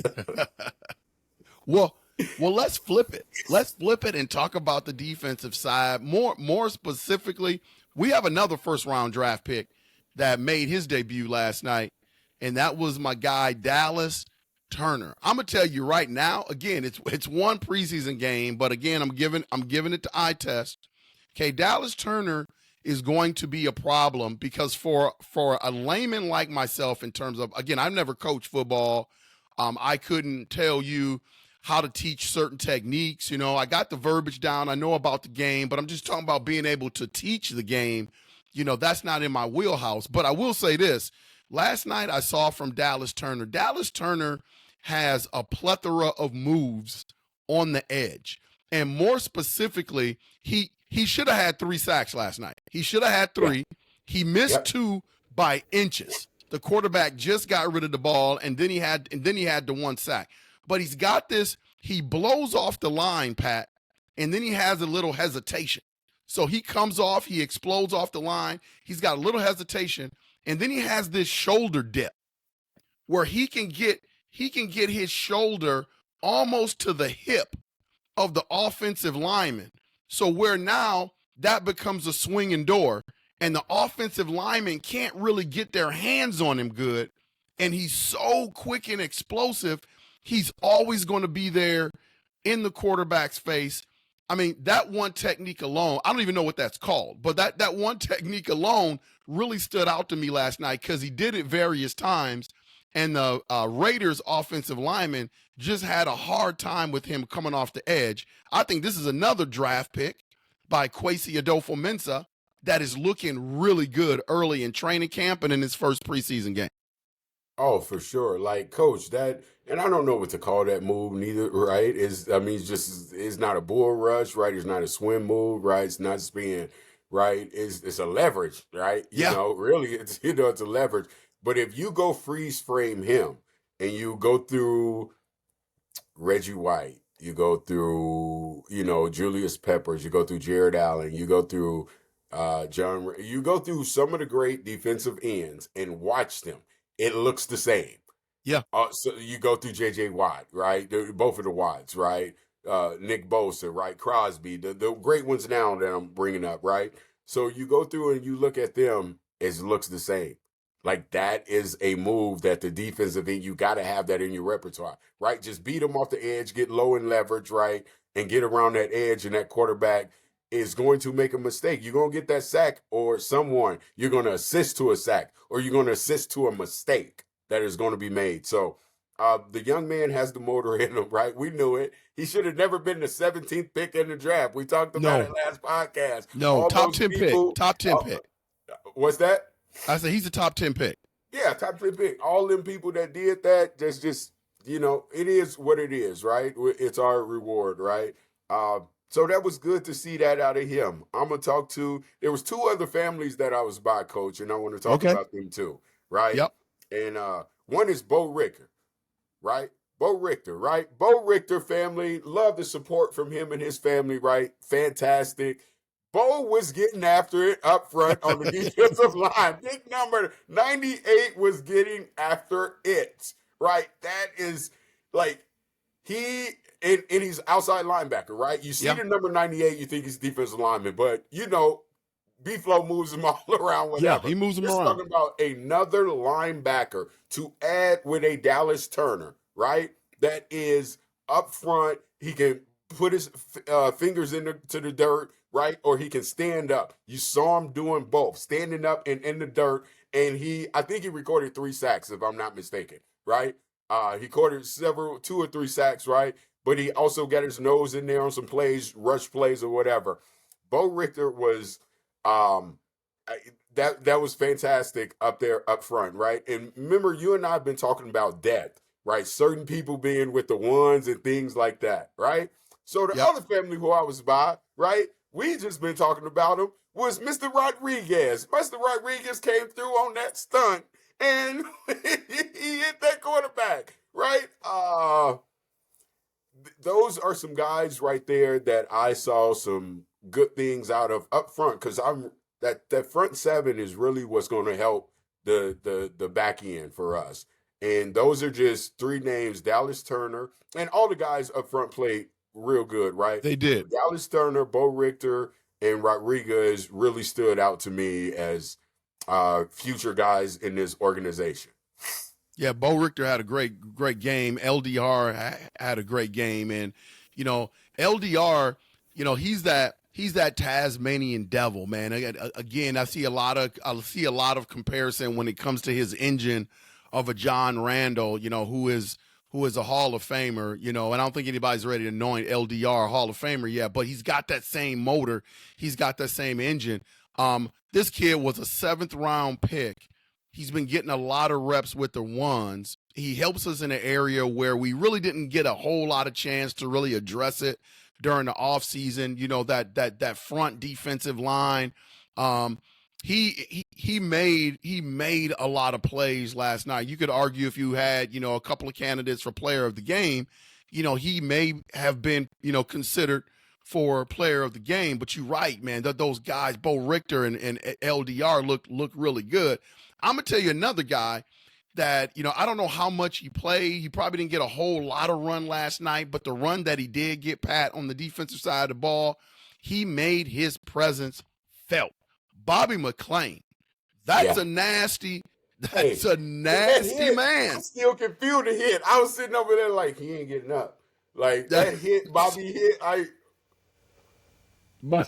Well, let's flip it. Let's flip it and talk about the defensive side. More specifically, we have another first-round draft pick that made his debut last night, and that was my guy Dallas. Turner. I'm gonna tell you right now. Again, it's one preseason game, but again, I'm giving it to eye test. Okay, Dallas Turner is going to be a problem because for a layman like myself, in terms of, again, I've never coached football. I couldn't tell you how to teach certain techniques. I got the verbiage down. I know about the game, but I'm just talking about being able to teach the game. That's not in my wheelhouse. But I will say this. Last night I saw from Dallas Turner. Dallas Turner has a plethora of moves on the edge. And more specifically, he should have had 3 sacks last night. He should have had 3. Yeah. He missed 2 by inches. The quarterback just got rid of the ball, and then he had the 1 sack. But he's got this. He blows off the line, Pat, and then he has a little hesitation. So he comes off, he explodes off the line. He's got a little hesitation, and then he has this shoulder dip where he can get his shoulder almost to the hip of the offensive lineman. So where now that becomes a swinging door, and the offensive lineman can't really get their hands on him good, and he's so quick and explosive, he's always going to be there in the quarterback's face. I mean, that one technique alone, I don't even know what that's called, but that one technique alone really stood out to me last night because he did it various times, and the Raiders offensive lineman just had a hard time with him coming off the edge. I think this is another draft pick by Kwesi Adolfo-Mensah that is looking really good early in training camp and in his first preseason game. Oh, for sure. Like, Coach, and I don't know what to call that move neither, right? It's not a bull rush, right? It's not a swim move, right? It's not spin, right? It's a leverage, right? Really, it's a leverage. But if you go freeze frame him and you go through Reggie White, you go through, Julius Peppers, you go through Jared Allen, you go through you go through some of the great defensive ends and watch them. It looks the same. Yeah. So you go through JJ Watt, right? Both of the Watts, right? Nick Bosa, right? Crosby, the great ones now that I'm bringing up, right? So you go through and you look at them, it looks the same. Like, that is a move that the defensive end, you got to have that in your repertoire, right? Just beat them off the edge, get low in leverage, right? And get around that edge, and that quarterback is going to make a mistake. You're going to get that sack, or you're going to assist to a sack, or you're going to assist to a mistake that is going to be made. So the young man has the motor in him, right? We knew it. He should have never been the 17th pick in the draft. We talked about it last podcast. No, top 10 pick. What's that? I said he's a top 10 pick. Yeah, top 10 pick. All them people that did that, that's just, it is what it is, right? It's our reward, right? So that was good to see that out of him. I'm going to talk to, there was 2 other families that I was by, Coach, and I want to talk about them too, right? Yep. And one is Bo Richter, right? Bo Richter, right? Bo Richter family, love the support from him and his family, right? Fantastic. Bo was getting after it up front on the defensive line. Big number 98 was getting after it, right? That is like, and he's outside linebacker, right? You see the number 98, you think he's defensive lineman, but B-Flow moves him all around. Whatever. Yeah, he moves him Just around. Talking about another linebacker to add with a Dallas Turner, right? That is up front. He can put his fingers into the dirt, right? Or he can stand up. You saw him doing both, standing up and in the dirt. And I think he recorded 3 sacks, if I'm not mistaken, right? He recorded 2 or 3 sacks, right? But he also got his nose in there on some plays, rush plays or whatever. Bo Richter was that was fantastic up there up front, right? And remember, you and I have been talking about depth, right? Certain people being with the ones and things like that, right? So the other family who I was by, right? We just been talking about him was Mr. Rodriguez. Mr. Rodriguez came through on that stunt and he hit that quarterback, right? Those are some guys right there that I saw some good things out of up front, because that front 7 is really what's going to help the back end for us. And those are just 3 names: Dallas Turner, and all the guys up front played real good, right? They did. Dallas Turner, Bo Richter, and Rodriguez really stood out to me as future guys in this organization. Yeah, Bo Richter had a great game. LDR had a great game, and LDR, he's that Tasmanian devil, man. Again, I see a lot of comparison when it comes to his engine of a John Randall, who is a Hall of Famer, and I don't think anybody's ready to anoint LDR a Hall of Famer yet, but he's got that same motor, he's got that same engine. This kid was a 7th round pick. He's been getting a lot of reps with the ones. He helps us in an area where we really didn't get a whole lot of chance to really address it during the offseason. That front defensive line. He made a lot of plays last night. You could argue if you had, a couple of candidates for player of the game, he may have been, considered for player of the game. But you're right, man. Those guys, Bo Richter and LDR look really good. I'm going to tell you another guy that, I don't know how much he played. He probably didn't get a whole lot of run last night, but the run that he did get, Pat, on the defensive side of the ball, he made his presence felt. Bobby McClain, that's a nasty man. I still can feel the hit. I was sitting over there like, he ain't getting up. Like, that hit, Bobby hit, My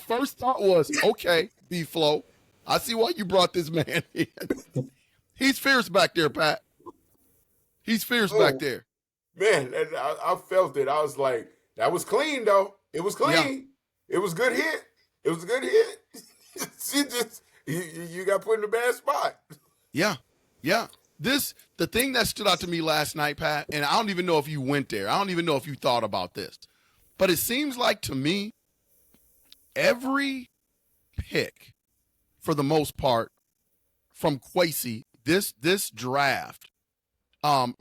first thought was, okay, B-Flow, I see why you brought this man in. He's fierce back there, Pat. He's fierce back there. Man, I felt it. I was like, that was clean, though. It was clean. Yeah. It was a good hit. It was a good hit. You got put in a bad spot. Yeah. The thing that stood out to me last night, Pat, and I don't even know if you went there. I don't even know if you thought about this. But it seems like to me, every pick, for the most part, from Kwesi this draft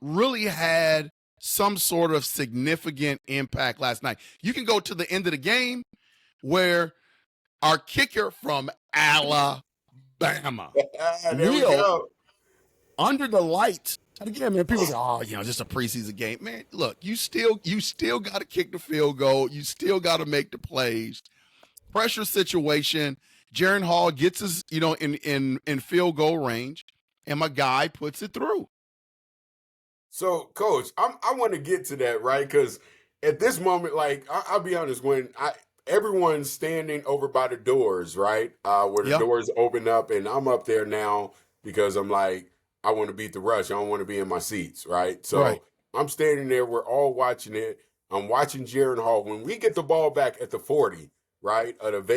really had some sort of significant impact last night. You can go to the end of the game where our kicker from Alabama, Will, under the lights. And again, man, people say, just a preseason game. Man, look, you still got to kick the field goal. You still got to make the plays. Pressure situation. Jaren Hall gets us, in field goal range, and my guy puts it through. So, Coach, I want to get to that, right? Because at this moment, like, I'll be honest, when everyone's standing over by the doors, right, where the doors open up, and I'm up there now because I'm like, I want to beat the rush. I don't want to be in my seats, right? So I'm standing there. We're all watching it. I'm watching Jaren Hall. When we get the ball back at the 40, right, of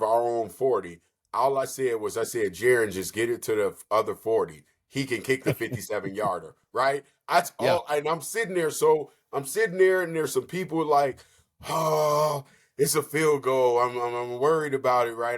our own 40, all I said, Jaren, just get it to the other 40. He can kick the 57-yarder, right? That's all. And I'm sitting there. So I'm sitting there, and there's some people like, oh, it's a field goal. I'm worried about it, right?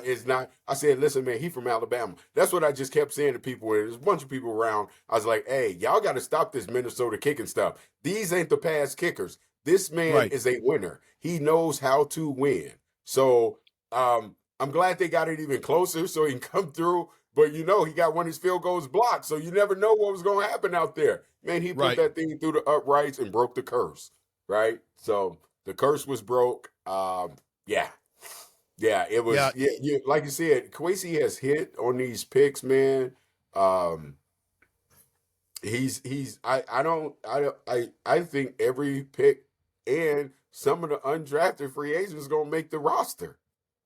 It's not. I said, listen, man, he from Alabama. That's what I just kept saying to people. There's a bunch of people around. I was like, hey, y'all got to stop this Minnesota kicking stuff. These ain't the past kickers. This man is a winner. He knows how to win. So I'm glad they got it even closer so he can come through. But, he got one of his field goals blocked. So you never know what was going to happen out there. Man, he put that thing through the uprights and broke the curse, right? So the curse was broke. It was. Yeah, like you said, Kwesi has hit on these picks, man. I think every pick and some of the undrafted free agents going to make the roster.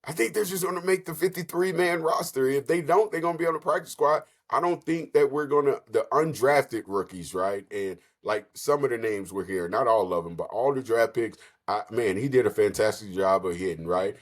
I think they're just going to make the 53-man roster. If they don't, they're going to be on the practice squad. I don't think that we're going to – the undrafted rookies, right? And, like, some of the names were here. Not all of them, but all the draft picks. He did a fantastic job of hitting, right?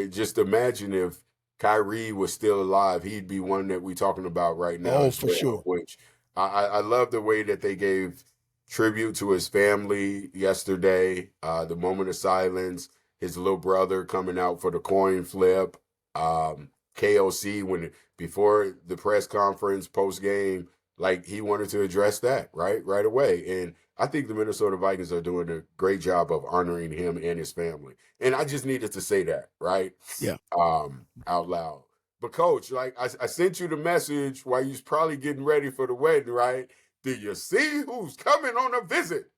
Just imagine if Kyrie was still alive. He'd be one that we're talking about right now. Oh, for sure. Which I love the way that they gave tribute to his family yesterday, the moment of silence. His little brother coming out for the coin flip. KOC, before the press conference post game, like he wanted to address that right away. And I think the Minnesota Vikings are doing a great job of honoring him and his family. And I just needed to say that, right? Yeah. Out loud. But Coach, like I sent you the message while you was probably getting ready for the wedding, right? Do you see who's coming on a visit?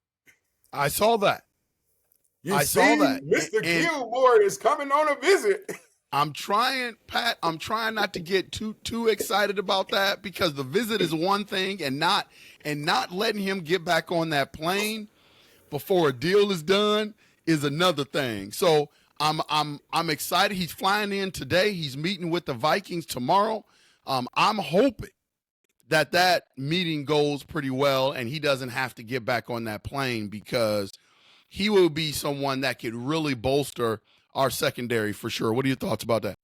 I saw that. I saw that. Mr. Gilmore is coming on a visit. I'm trying, Pat. I'm trying not to get too excited about that, because the visit is one thing, and not letting him get back on that plane before a deal is done is another thing. So I'm excited. He's flying in today. He's meeting with the Vikings tomorrow. I'm hoping that meeting goes pretty well and he doesn't have to get back on that plane, because he will be someone that could really bolster our secondary for sure. What are your thoughts about that?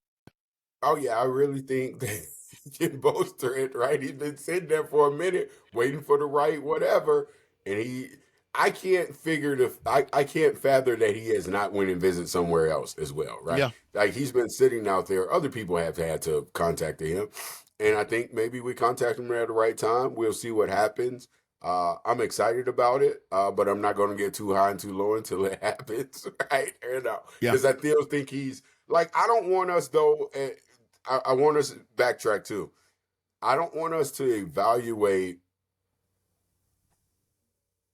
Oh yeah, I really think that he can bolster it, right? He's been sitting there for a minute, waiting for the right whatever, and I can't I can't fathom that he has not went and visit somewhere else as well, right? Yeah. Like he's been sitting out there. Other people have had to contact him, and I think maybe we contact him at the right time. We'll see what happens. I'm excited about it, but I'm not going to get too high and too low until it happens, right? And Yeah. because I still think he's like, I don't want us though. I want us to backtrack too. I don't want us to evaluate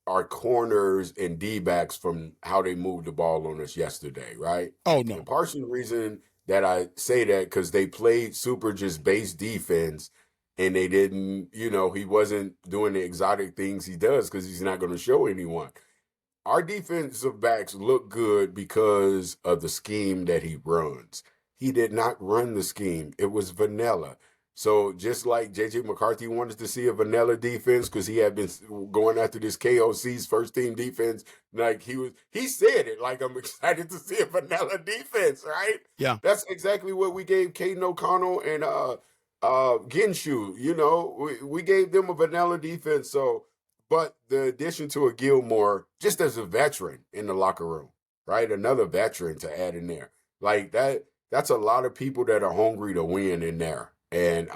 our corners and D-backs from how they moved the ball on us yesterday, right? Oh, The no. partial reason that I say that because they played super just base defense, and they didn't, he wasn't doing the exotic things he does because he's not going to show anyone. Our defensive backs look good because of the scheme that he runs. He did not run the scheme. It was vanilla. So just like JJ McCarthy wanted to see a vanilla defense because he had been going after this KOC's first team defense, like he said it like, I'm excited to see a vanilla defense, right? Yeah. That's exactly what we gave Caden O'Connell and Ginshu. We gave them a vanilla defense. So, but the addition to a Gilmore, just as a veteran in the locker room, right? Another veteran to add in there, like that's a lot of people that are hungry to win in there. And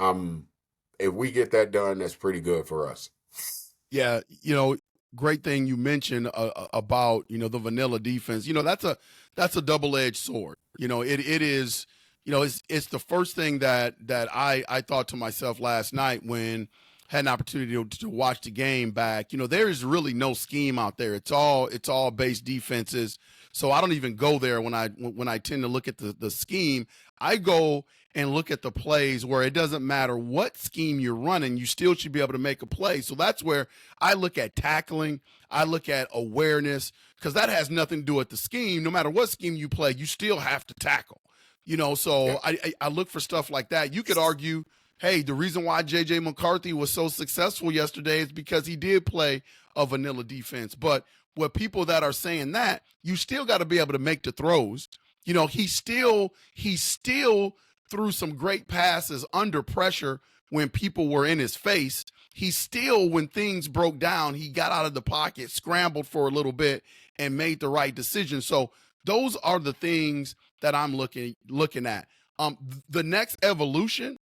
if we get that done, that's pretty good for us. Yeah, great thing you mentioned about the vanilla defense. That's a double-edged sword. It is. It's the first thing that I thought to myself last night when I had an opportunity to watch the game back. There is really no scheme out there. It's all base defenses. So I don't even go there when I tend to look at the scheme. I go and look at the plays where it doesn't matter what scheme you're running, you still should be able to make a play. So that's where I look at tackling, I look at awareness, because that has nothing to do with the scheme. No matter what scheme you play, you still have to tackle. So I look for stuff like that. You could argue, hey, the reason why JJ McCarthy was so successful yesterday is because he did play a vanilla defense. But with people that are saying that, you still got to be able to make the throws. He still threw some great passes under pressure when people were in his face. He still, when things broke down, he got out of the pocket, scrambled for a little bit, and made the right decision. So those are the things that I'm looking at. The next evolution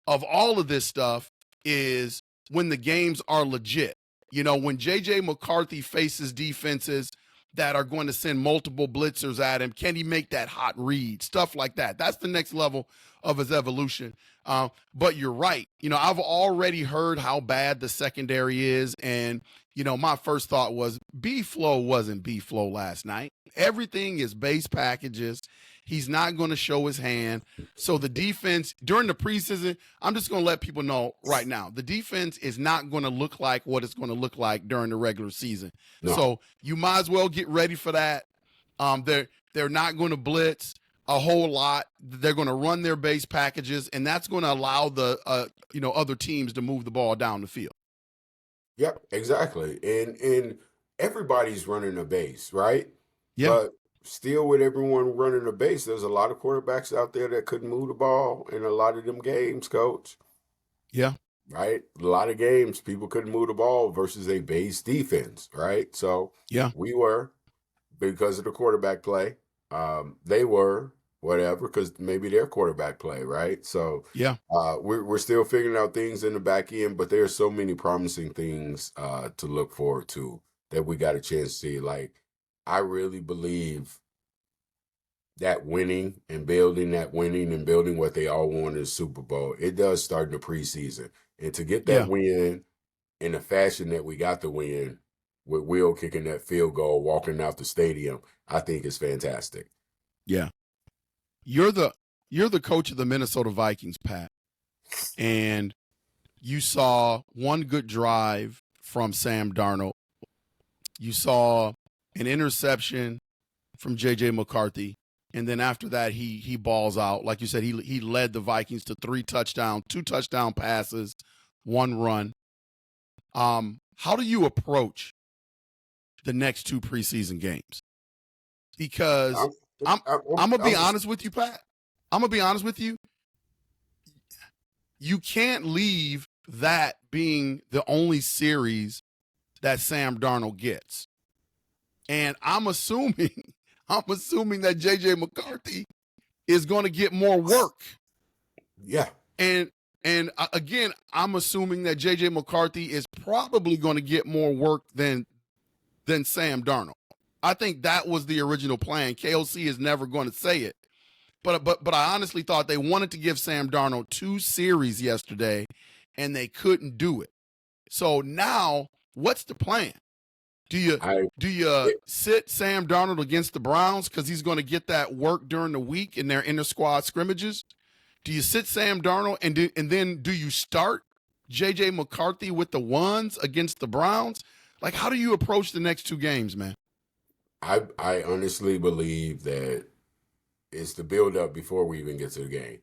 of all of this stuff is when the games are legit. When JJ McCarthy faces defenses that are going to send multiple blitzers at him, can he make that hot read? Stuff like that. That's the next level of his evolution. But you're right. I've already heard how bad the secondary is. And, my first thought was B-Flow wasn't B-Flow last night. Everything is base packages. He's not going to show his hand. So the defense during the preseason, I'm just going to let people know right now, the defense is not going to look like what it's going to look like during the regular season. No. So you might as well get ready for that. They're not going to blitz a whole lot. They're going to run their base packages, and that's going to allow the other teams to move the ball down the field. Yep, exactly. And everybody's running a base, right? Yeah. But still, with everyone running a base, there's a lot of quarterbacks out there that couldn't move the ball in a lot of them games, Coach. Yeah. Right? A lot of games, people couldn't move the ball versus a base defense, right? So yeah, we were, because of the quarterback play. They were, whatever, because maybe their quarterback play, right? So yeah, we're still figuring out things in the back end, but there's so many promising things to look forward to that we got a chance to see. Like, I really believe that winning and building what they all want in the Super Bowl, it does start in the preseason. And to get that win in the fashion that we got the win, with Will kicking that field goal, walking out the stadium, I think is fantastic. Yeah. You're the you're the coach of the Minnesota Vikings, Pat, and you saw one good drive from Sam Darnold. You saw an interception from JJ McCarthy. And then after that, he balls out. Like you said, he led the Vikings to 2 touchdown passes, 1 run. How do you approach the next 2 preseason games? Because I'm gonna be honest with you, Pat. I'm gonna be honest with you. You can't leave that being the only series that Sam Darnold gets. And I'm assuming that JJ McCarthy is going to get more work. Yeah. And again, I'm assuming that JJ McCarthy is probably going to get more work than Sam Darnold. I think that was the original plan. KOC is never going to say it. But I honestly thought they wanted to give Sam Darnold 2 series yesterday, and they couldn't do it. So now, what's the plan? Do you sit Sam Darnold against the Browns because he's going to get that work during the week in their inter-squad scrimmages? Do you sit Sam Darnold and then do you start JJ McCarthy with the ones against the Browns? Like, how do you approach the next 2 games, man? I honestly believe that it's the build-up before we even get to the game.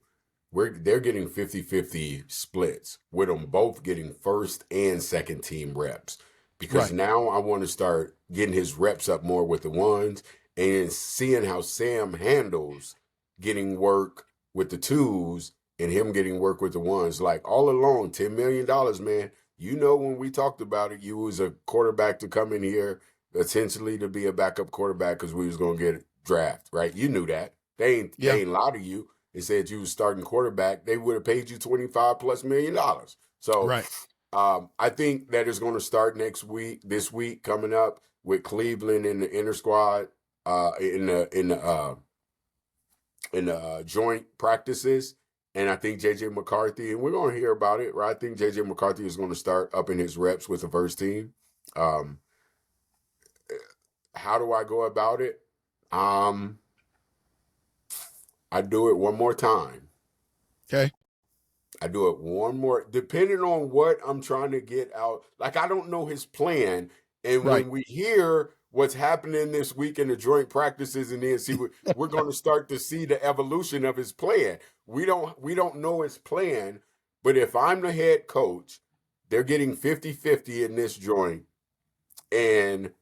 They're getting 50-50 splits with them both getting first and second team reps. Because now I want to start getting his reps up more with the ones and seeing how Sam handles getting work with the 2s and him getting work with the ones. Like all along, $10 million, man. You know, when we talked about it, you was a quarterback to come in here essentially to be a backup quarterback because we was going to get a draft, right? You knew that. They ain't lie to you and said you was starting quarterback. They would have paid you $25+ million. So I think that is going to start this week coming up with Cleveland in the inter squad, in the joint practices. And I think JJ McCarthy, and we're going to hear about it, right? I think JJ McCarthy is going to start upping his reps with the first team. How do I go about it? I do it one more time. Okay. I do it one more, depending on what I'm trying to get out. Like, I don't know his plan. And when we hear what's happening this week in the joint practices and then see, we're going to start to see the evolution of his plan. We don't know his plan, but if I'm the head coach, they're getting 50-50 in this joint. And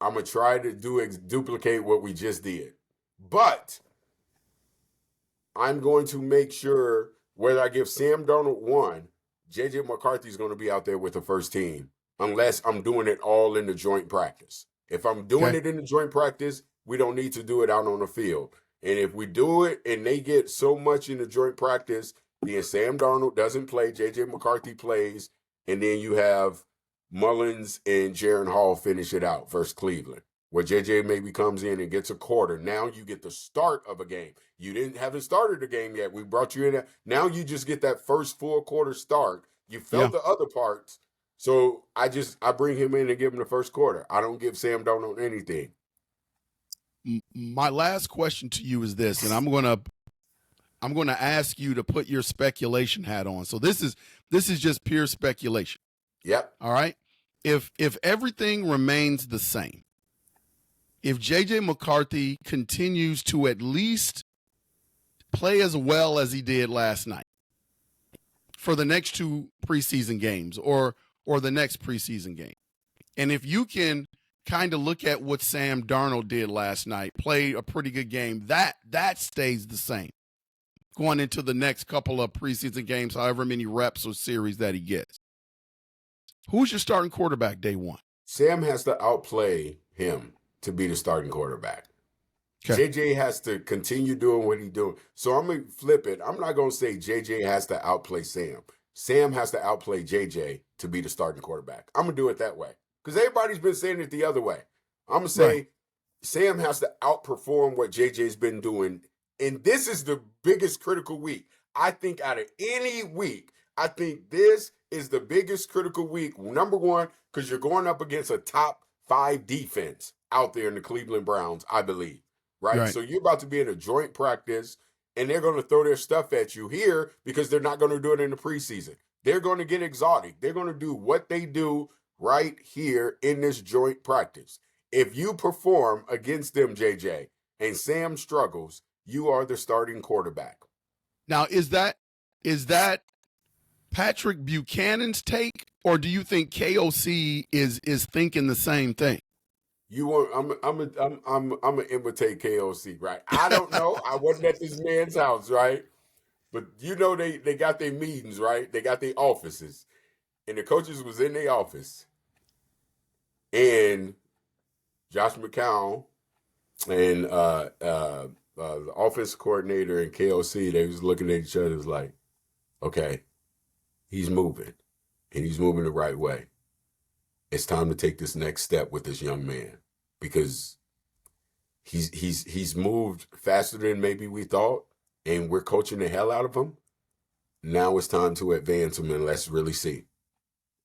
I'm going to try to duplicate what we just did. But I'm going to make sure whether I give Sam Darnold 1, JJ McCarthy is going to be out there with the first team unless I'm doing it all in the joint practice. If I'm doing it in the joint practice, we don't need to do it out on the field. And if we do it and they get so much in the joint practice, then Sam Darnold doesn't play, JJ McCarthy plays, and then you have Mullins and Jaron Hall finish it out versus Cleveland, where JJ maybe comes in and gets a quarter. Now you get the start of a game. You haven't started the game yet. We brought you in. Now you just get that first full quarter start. You felt the other parts. So I bring him in and give him the first quarter. I don't give Sam Darnold anything. My last question to you is this, and I'm going to ask you to put your speculation hat on. So this is just pure speculation. Yep. All right. If everything remains the same, if JJ McCarthy continues to at least play as well as he did last night for the next 2 preseason games or the next preseason game, and if you can kind of look at what Sam Darnold did last night, played a pretty good game, that stays the same going into the next couple of preseason games, however many reps or series that he gets. Who's your starting quarterback day 1? Sam has to outplay him to be the starting quarterback. Okay. JJ has to continue doing what he's doing. So I'm going to flip it. I'm not going to say JJ has to outplay Sam. Sam has to outplay JJ to be the starting quarterback. I'm going to do it that way because everybody's been saying it the other way. I'm going to say Sam has to outperform what JJ's been doing. And this is the biggest critical week. I think out of any week, I think this is the biggest critical week. Number one, because you're going up against a top 5 defense out there in the Cleveland Browns, I believe, right? Right. So you're about to be in a joint practice, and they're going to throw their stuff at you here because they're not going to do it in the preseason. They're going to get exotic. They're going to do what they do right here in this joint practice. If you perform against them, JJ, and Sam struggles, you are the starting quarterback. Now, is that Patrick Buchanan's take, or do you think KOC is thinking the same thing? You want? I'm gonna imitate KOC, right? I don't know. I wasn't at this man's house, right? But you know they got their meetings, right? They got their offices, and the coaches was in their office, and Josh McCown and the offense coordinator and KOC, they was looking at each other, was like, okay, he's moving, and he's moving the right way. It's time to take this next step with this young man because he's moved faster than maybe we thought, and we're coaching the hell out of him. Now it's time to advance him, and let's really see.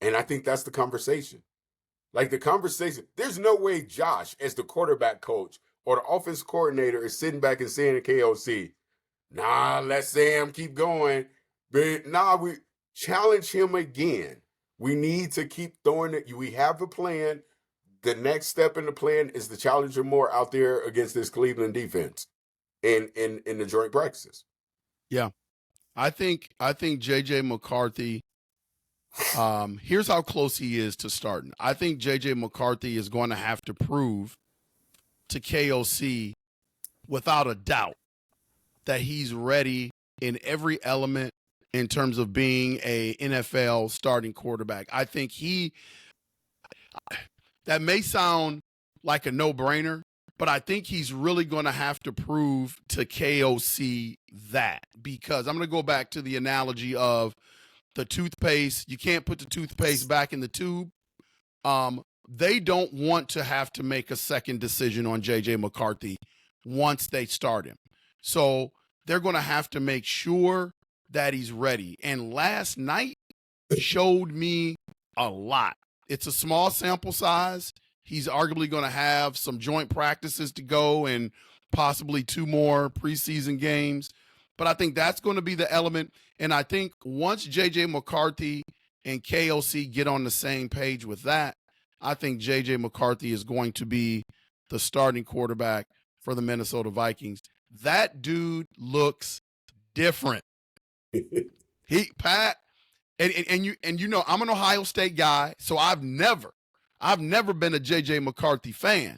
And I think that's the conversation. Like the conversation, there's no way Josh, as the quarterback coach or the offense coordinator, is sitting back and saying to KOC, nah, let Sam keep going. But nah, we challenge him again. We need to keep throwing it. We have a plan. The next step in the plan is to challenge him more out there against this Cleveland defense in the joint practices. Yeah. I think JJ McCarthy, here's how close he is to starting. I think JJ McCarthy is going to have to prove to KOC without a doubt that he's ready in every element in terms of being a NFL starting quarterback. I think that may sound like a no-brainer, but I think he's really going to have to prove to KOC that, because I'm going to go back to the analogy of the toothpaste. You can't put the toothpaste back in the tube. They don't want to have to make a second decision on JJ McCarthy once they start him. So they're going to have to make sure that he's ready. And last night showed me a lot. It's a small sample size. He's arguably going to have some joint practices to go and possibly 2 more preseason games. But I think that's going to be the element. And I think once JJ McCarthy and KOC get on the same page with that, I think JJ McCarthy is going to be the starting quarterback for the Minnesota Vikings. That dude looks different. Pat, and you know I'm an Ohio State guy, so I've never been a JJ McCarthy fan.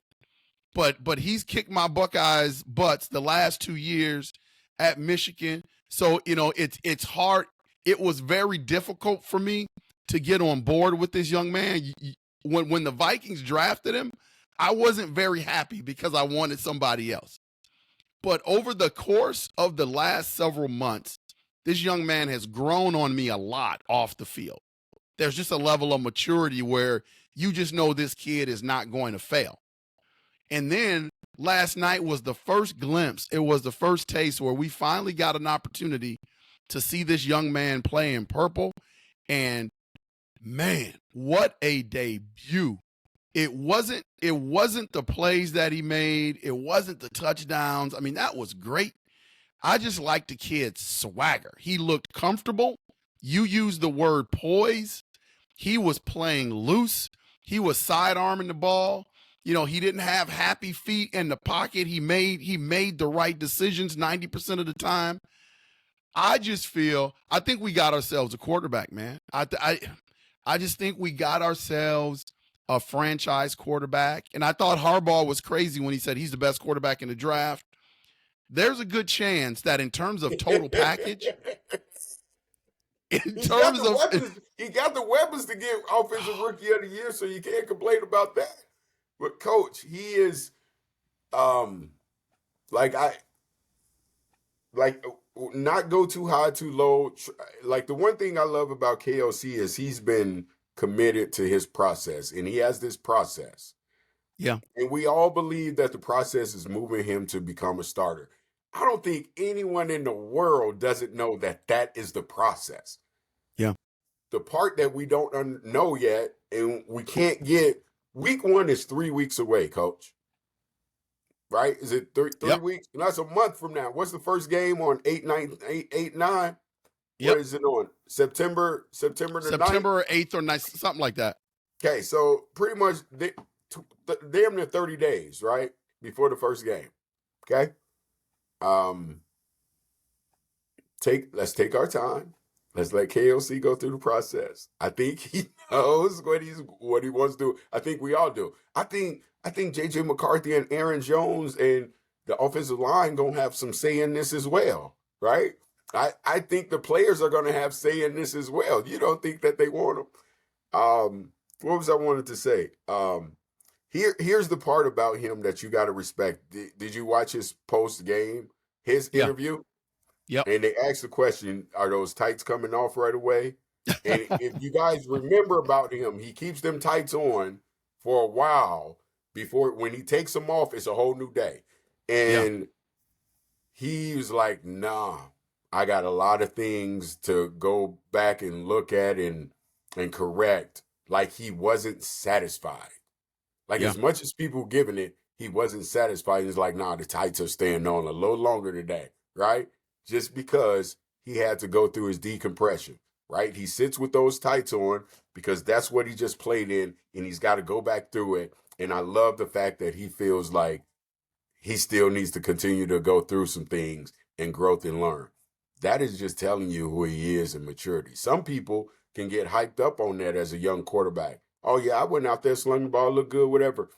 But he's kicked my Buckeyes butts the last 2 years at Michigan. So, you know, it's hard. It was very difficult for me to get on board with this young man. When the Vikings drafted him, I wasn't very happy because I wanted somebody else. But over the course of the last several months, this young man has grown on me a lot off the field. There's just a level of maturity where you just know this kid is not going to fail. And then last night was the first glimpse. It was the first taste where we finally got an opportunity to see this young man play in purple. And man, what a debut. It wasn't the plays that he made. It wasn't the touchdowns. I mean, that was great. I just like the kid's swagger. He looked comfortable. You used the word poise. He was playing loose. He was sidearming the ball. You know, he didn't have happy feet in the pocket. He made the right decisions 90% of the time. I think we got ourselves a quarterback, man. I just think we got ourselves a franchise quarterback. And I thought Harbaugh was crazy when he said he's the best quarterback in the draft. There's a good chance that in terms of total package, he got the weapons to get offensive rookie of the year, so you can't complain about that. But coach, he is not go too high, too low. Like the one thing I love about KOC is he's been committed to his process, and he has this process. Yeah. And we all believe that the process is moving him to become a starter. I don't think anyone in the world doesn't know that that is the process. Yeah. The part that we don't know yet, and we can't get Week 1 is 3 weeks away, Coach. Right? Is it three Yep. weeks? And that's a month from now. What's the first game on 8/9? Yep. What is it on? September the 9th? September 8th or 9th, something like that. Okay, so pretty much damn near 30 days, right? Before the first game. Okay? Let's take our time. Let's let KOC go through the process. I think he knows what he wants to do. I think we all do. I think JJ McCarthy and Aaron Jones and the offensive line gonna have some say in this as well, right? I think the players are gonna have say in this as well. You don't think that they want them? What was I wanted to say? Here's the part about him that you got to respect. Did you watch his post game, his interview? Yep. And they asked the question, are those tights coming off right away? And if you guys remember about him, he keeps them tights on for a while before, when he takes them off, it's a whole new day. And he was like, nah, I got a lot of things to go back and look at and correct. Like, he wasn't satisfied. Like, as much as people giving it, he wasn't satisfied. He's like, nah, the tights are staying on a little longer today, right? Just because he had to go through his decompression, right? He sits with those tights on because that's what he just played in, and he's got to go back through it. And I love the fact that he feels like he still needs to continue to go through some things and growth and learn. That is just telling you who he is in maturity. Some people can get hyped up on that as a young quarterback. Oh, yeah, I went out there, slung the ball, looked good, whatever.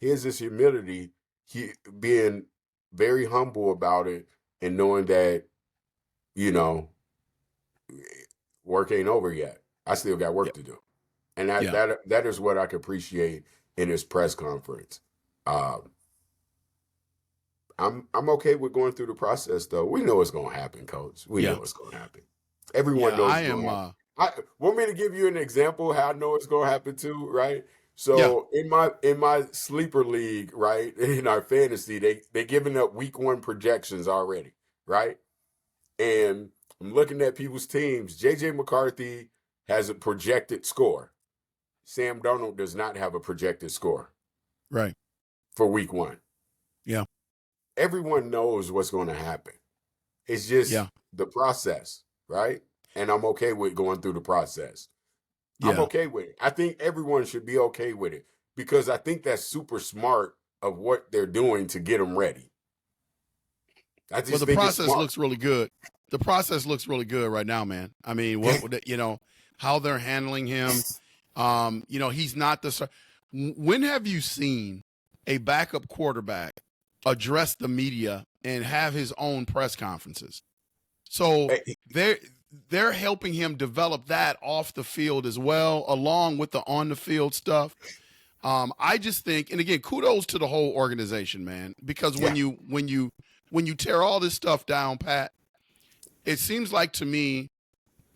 Here's this humility, he being very humble about it and knowing that, you know, work ain't over yet. I still got work to do. And that is what I can appreciate in his press conference. I'm okay with going through the process, though. We know it's going to happen, Coach. We know it's going to happen. Everyone knows it's going to happen. Want me to give you an example how I know it's going to happen too, right? So in my sleeper league, right, in our fantasy, they giving up week 1 projections already, right? And I'm looking at people's teams. JJ McCarthy has a projected score. Sam Darnold does not have a projected score. Right. For week 1. Yeah. Everyone knows what's going to happen. It's just the process, right? And I'm okay with going through the process. Yeah. I'm okay with it. I think everyone should be okay with it because I think that's super smart of what they're doing to get them ready. The process looks really good. The process looks really good right now, man. I mean, how they're handling him. He's not the. When have you seen a backup quarterback address the media and have his own press conferences? So they're helping him develop that off the field as well, along with the on the field stuff. I just think, and again, kudos to the whole organization, man, because when you tear all this stuff down, Pat, it seems like to me,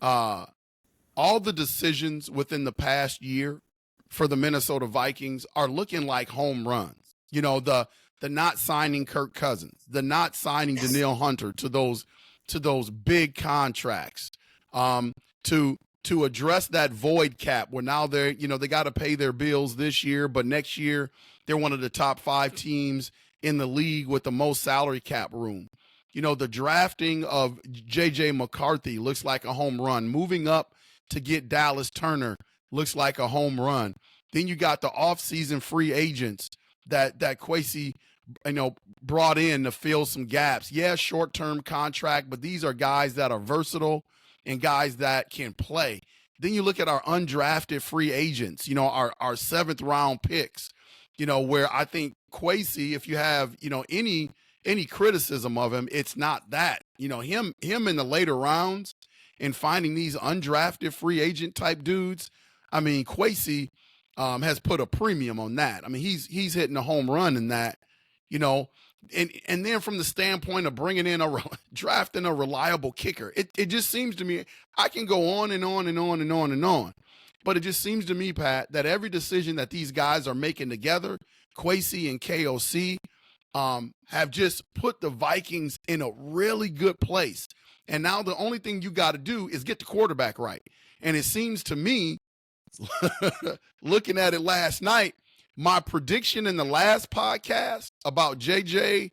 all the decisions within the past year for the Minnesota Vikings are looking like home runs. You know, the not signing Kirk Cousins, the not signing Danielle Hunter to those big contracts, to address that void cap where now they got to pay their bills this year, but next year they're one of the top 5 teams in the league with the most salary cap room. You know, the drafting of JJ McCarthy looks like a home run. Moving up to get Dallas Turner looks like a home run. Then you got the offseason free agents that Kwesi, brought in to fill some gaps. Yeah, short-term contract, but these are guys that are versatile and guys that can play. Then you look at our undrafted free agents, our 7th round picks, where I think Kwesi, if you have, any criticism of him, it's not that. Him in the later rounds and finding these undrafted free agent type dudes. I mean, Kwesi has put a premium on that. I mean, he's hitting a home run in that, and then from the standpoint of bringing in drafting a reliable kicker, it just seems to me, I can go on and on and on and on and on, but it just seems to me, Pat, that every decision that these guys are making together, Kwesi and KOC, have just put the Vikings in a really good place. And now the only thing you got to do is get the quarterback right. And it seems to me, looking at it last night, my prediction in the last podcast about JJ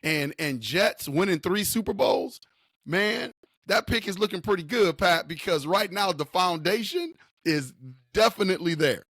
and Jets winning 3 Super Bowls, man, that pick is looking pretty good, Pat, because right now the foundation is definitely there.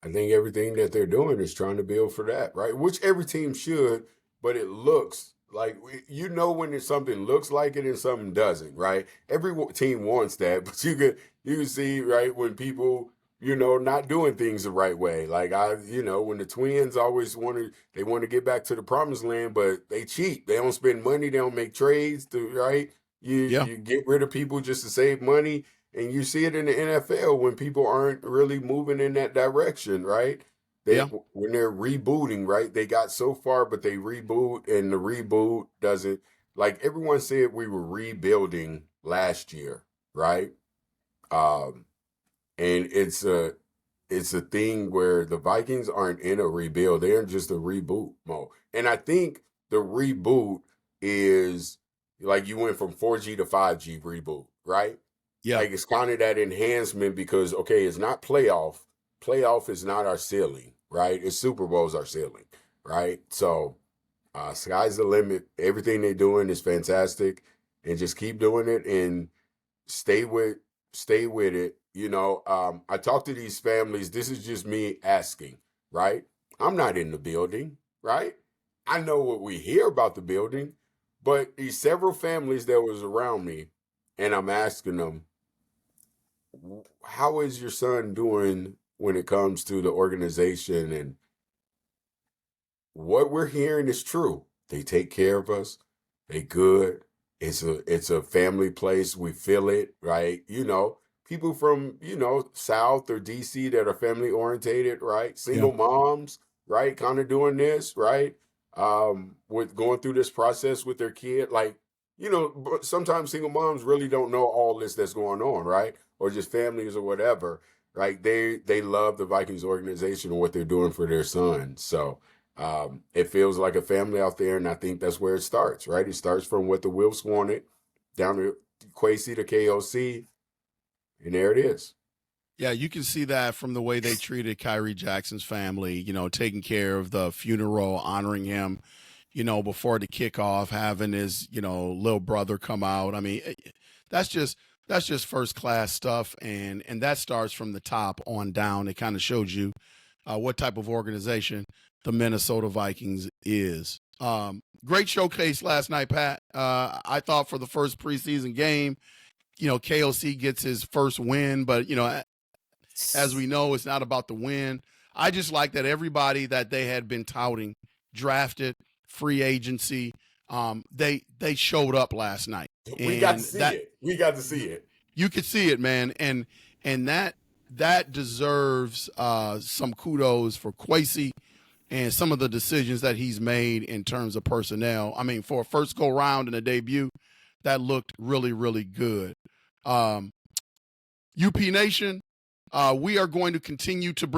I think everything that they're doing is trying to build for that, right? Which every team should, but it looks like, when something looks like it and something doesn't, right? Every team wants that, but you can see, right, when people, not doing things the right way. Like when the Twins always want to get back to the promised land, but they cheat. They don't spend money. They don't make trades right? You get rid of people just to save money. And you see it in the NFL when people aren't really moving in that direction, right? When they're rebooting, right? They got so far, but they reboot, and the reboot doesn't, like everyone said we were rebuilding last year, right? And it's a thing where the Vikings aren't in a rebuild. They're in just a reboot mode. And I think the reboot is like you went from 4G to 5G reboot, right? Yeah. Like it's kind of that enhancement because, okay, it's not playoff. Playoff is not our ceiling, right? It's Super Bowl's our ceiling, right? So sky's the limit. Everything they're doing is fantastic. And just keep doing it and stay with it. I talk to these families. This is just me asking, right? I'm not in the building, right? I know what we hear about the building, but these several families that was around me, and I'm asking them, how is your son doing when it comes to the organization? And what we're hearing is true. They take care of us. They good. It's a family place. We feel it, right? People from, South or DC that are family orientated, right? Single moms, right? Kind of doing this, right? With going through this process with their kid. Like, but sometimes single moms really don't know all this that's going on, right? Or just families or whatever, right? They love the Vikings organization and what they're doing for their son. So it feels like a family out there, and I think that's where it starts, right? It starts from what the Wilfs wanted, down to Kwesi to KOC, and there it is. Yeah, you can see that from the way they treated Kyrie Jackson's family, taking care of the funeral, honoring him, before the kickoff, having his, little brother come out. I mean, that's just first class stuff. And that starts from the top on down. It kind of shows you what type of organization the Minnesota Vikings is. Great showcase last night, Pat. I thought for the first preseason game, KOC gets his first win, but, as we know, it's not about the win. I just like that everybody that they had been touting, drafted, free agency, they showed up last night. We got to see it. We got to see it. You could see it, man. And that deserves some kudos for Kwesi and some of the decisions that he's made in terms of personnel. I mean, for a first go round in a debut, that looked really, really good. UP Nation, we are going to continue to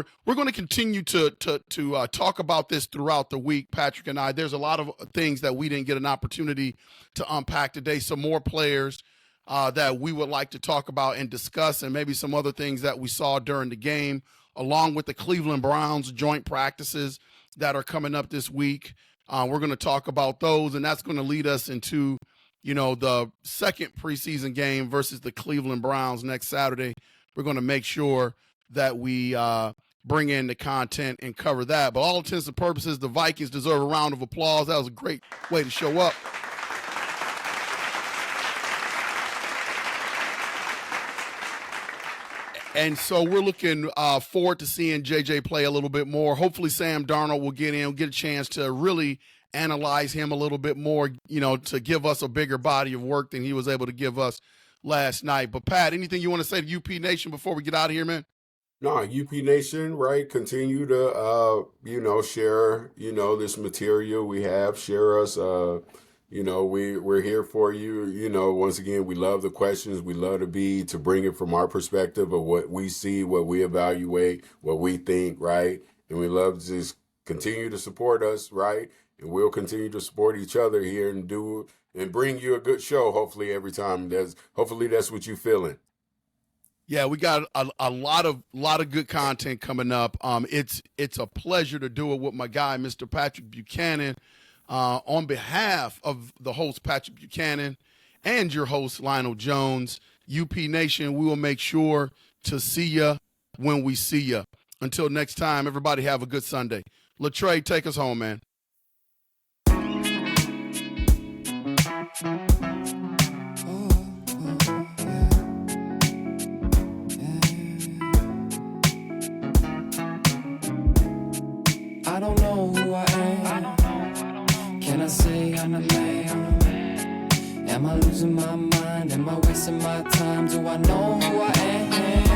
talk about this throughout the week, Patrick and I. There's a lot of things that we didn't get an opportunity to unpack today. Some more players that we would like to talk about and discuss, and maybe some other things that we saw during the game, along with the Cleveland Browns joint practices that are coming up this week. We're going to talk about those, and that's going to lead us into, the second preseason game versus the Cleveland Browns next Saturday. We're going to make sure that we bring in the content and cover that. But all intents and purposes, the Vikings deserve a round of applause. That was a great way to show up. And so we're looking forward to seeing JJ play a little bit more. Hopefully Sam Darnold will get a chance to really analyze him a little bit more, to give us a bigger body of work than he was able to give us last night. But Pat, anything you want to say to UP Nation before we get out of here, man? No, UP Nation, right? Continue to, share, this material we have. Share us, we're here for you. Once again, we love the questions. We love to bring it from our perspective of what we see, what we evaluate, what we think, right? And we love to just continue to support us, right? And we'll continue to support each other here and bring you a good show. Hopefully every time hopefully that's what you're feeling. Yeah, we got a lot of good content coming up. It's a pleasure to do it with my guy, Mr. Patrick Buchanan. On behalf of the host, Patrick Buchanan, and your host, Lionel Jones, UP Nation, we will make sure to see you when we see you. Until next time, everybody have a good Sunday. Latrey, take us home, man. I don't know who I am. Can I say I'm a man? Am I losing my mind? Am I wasting my time? Do I know who I am?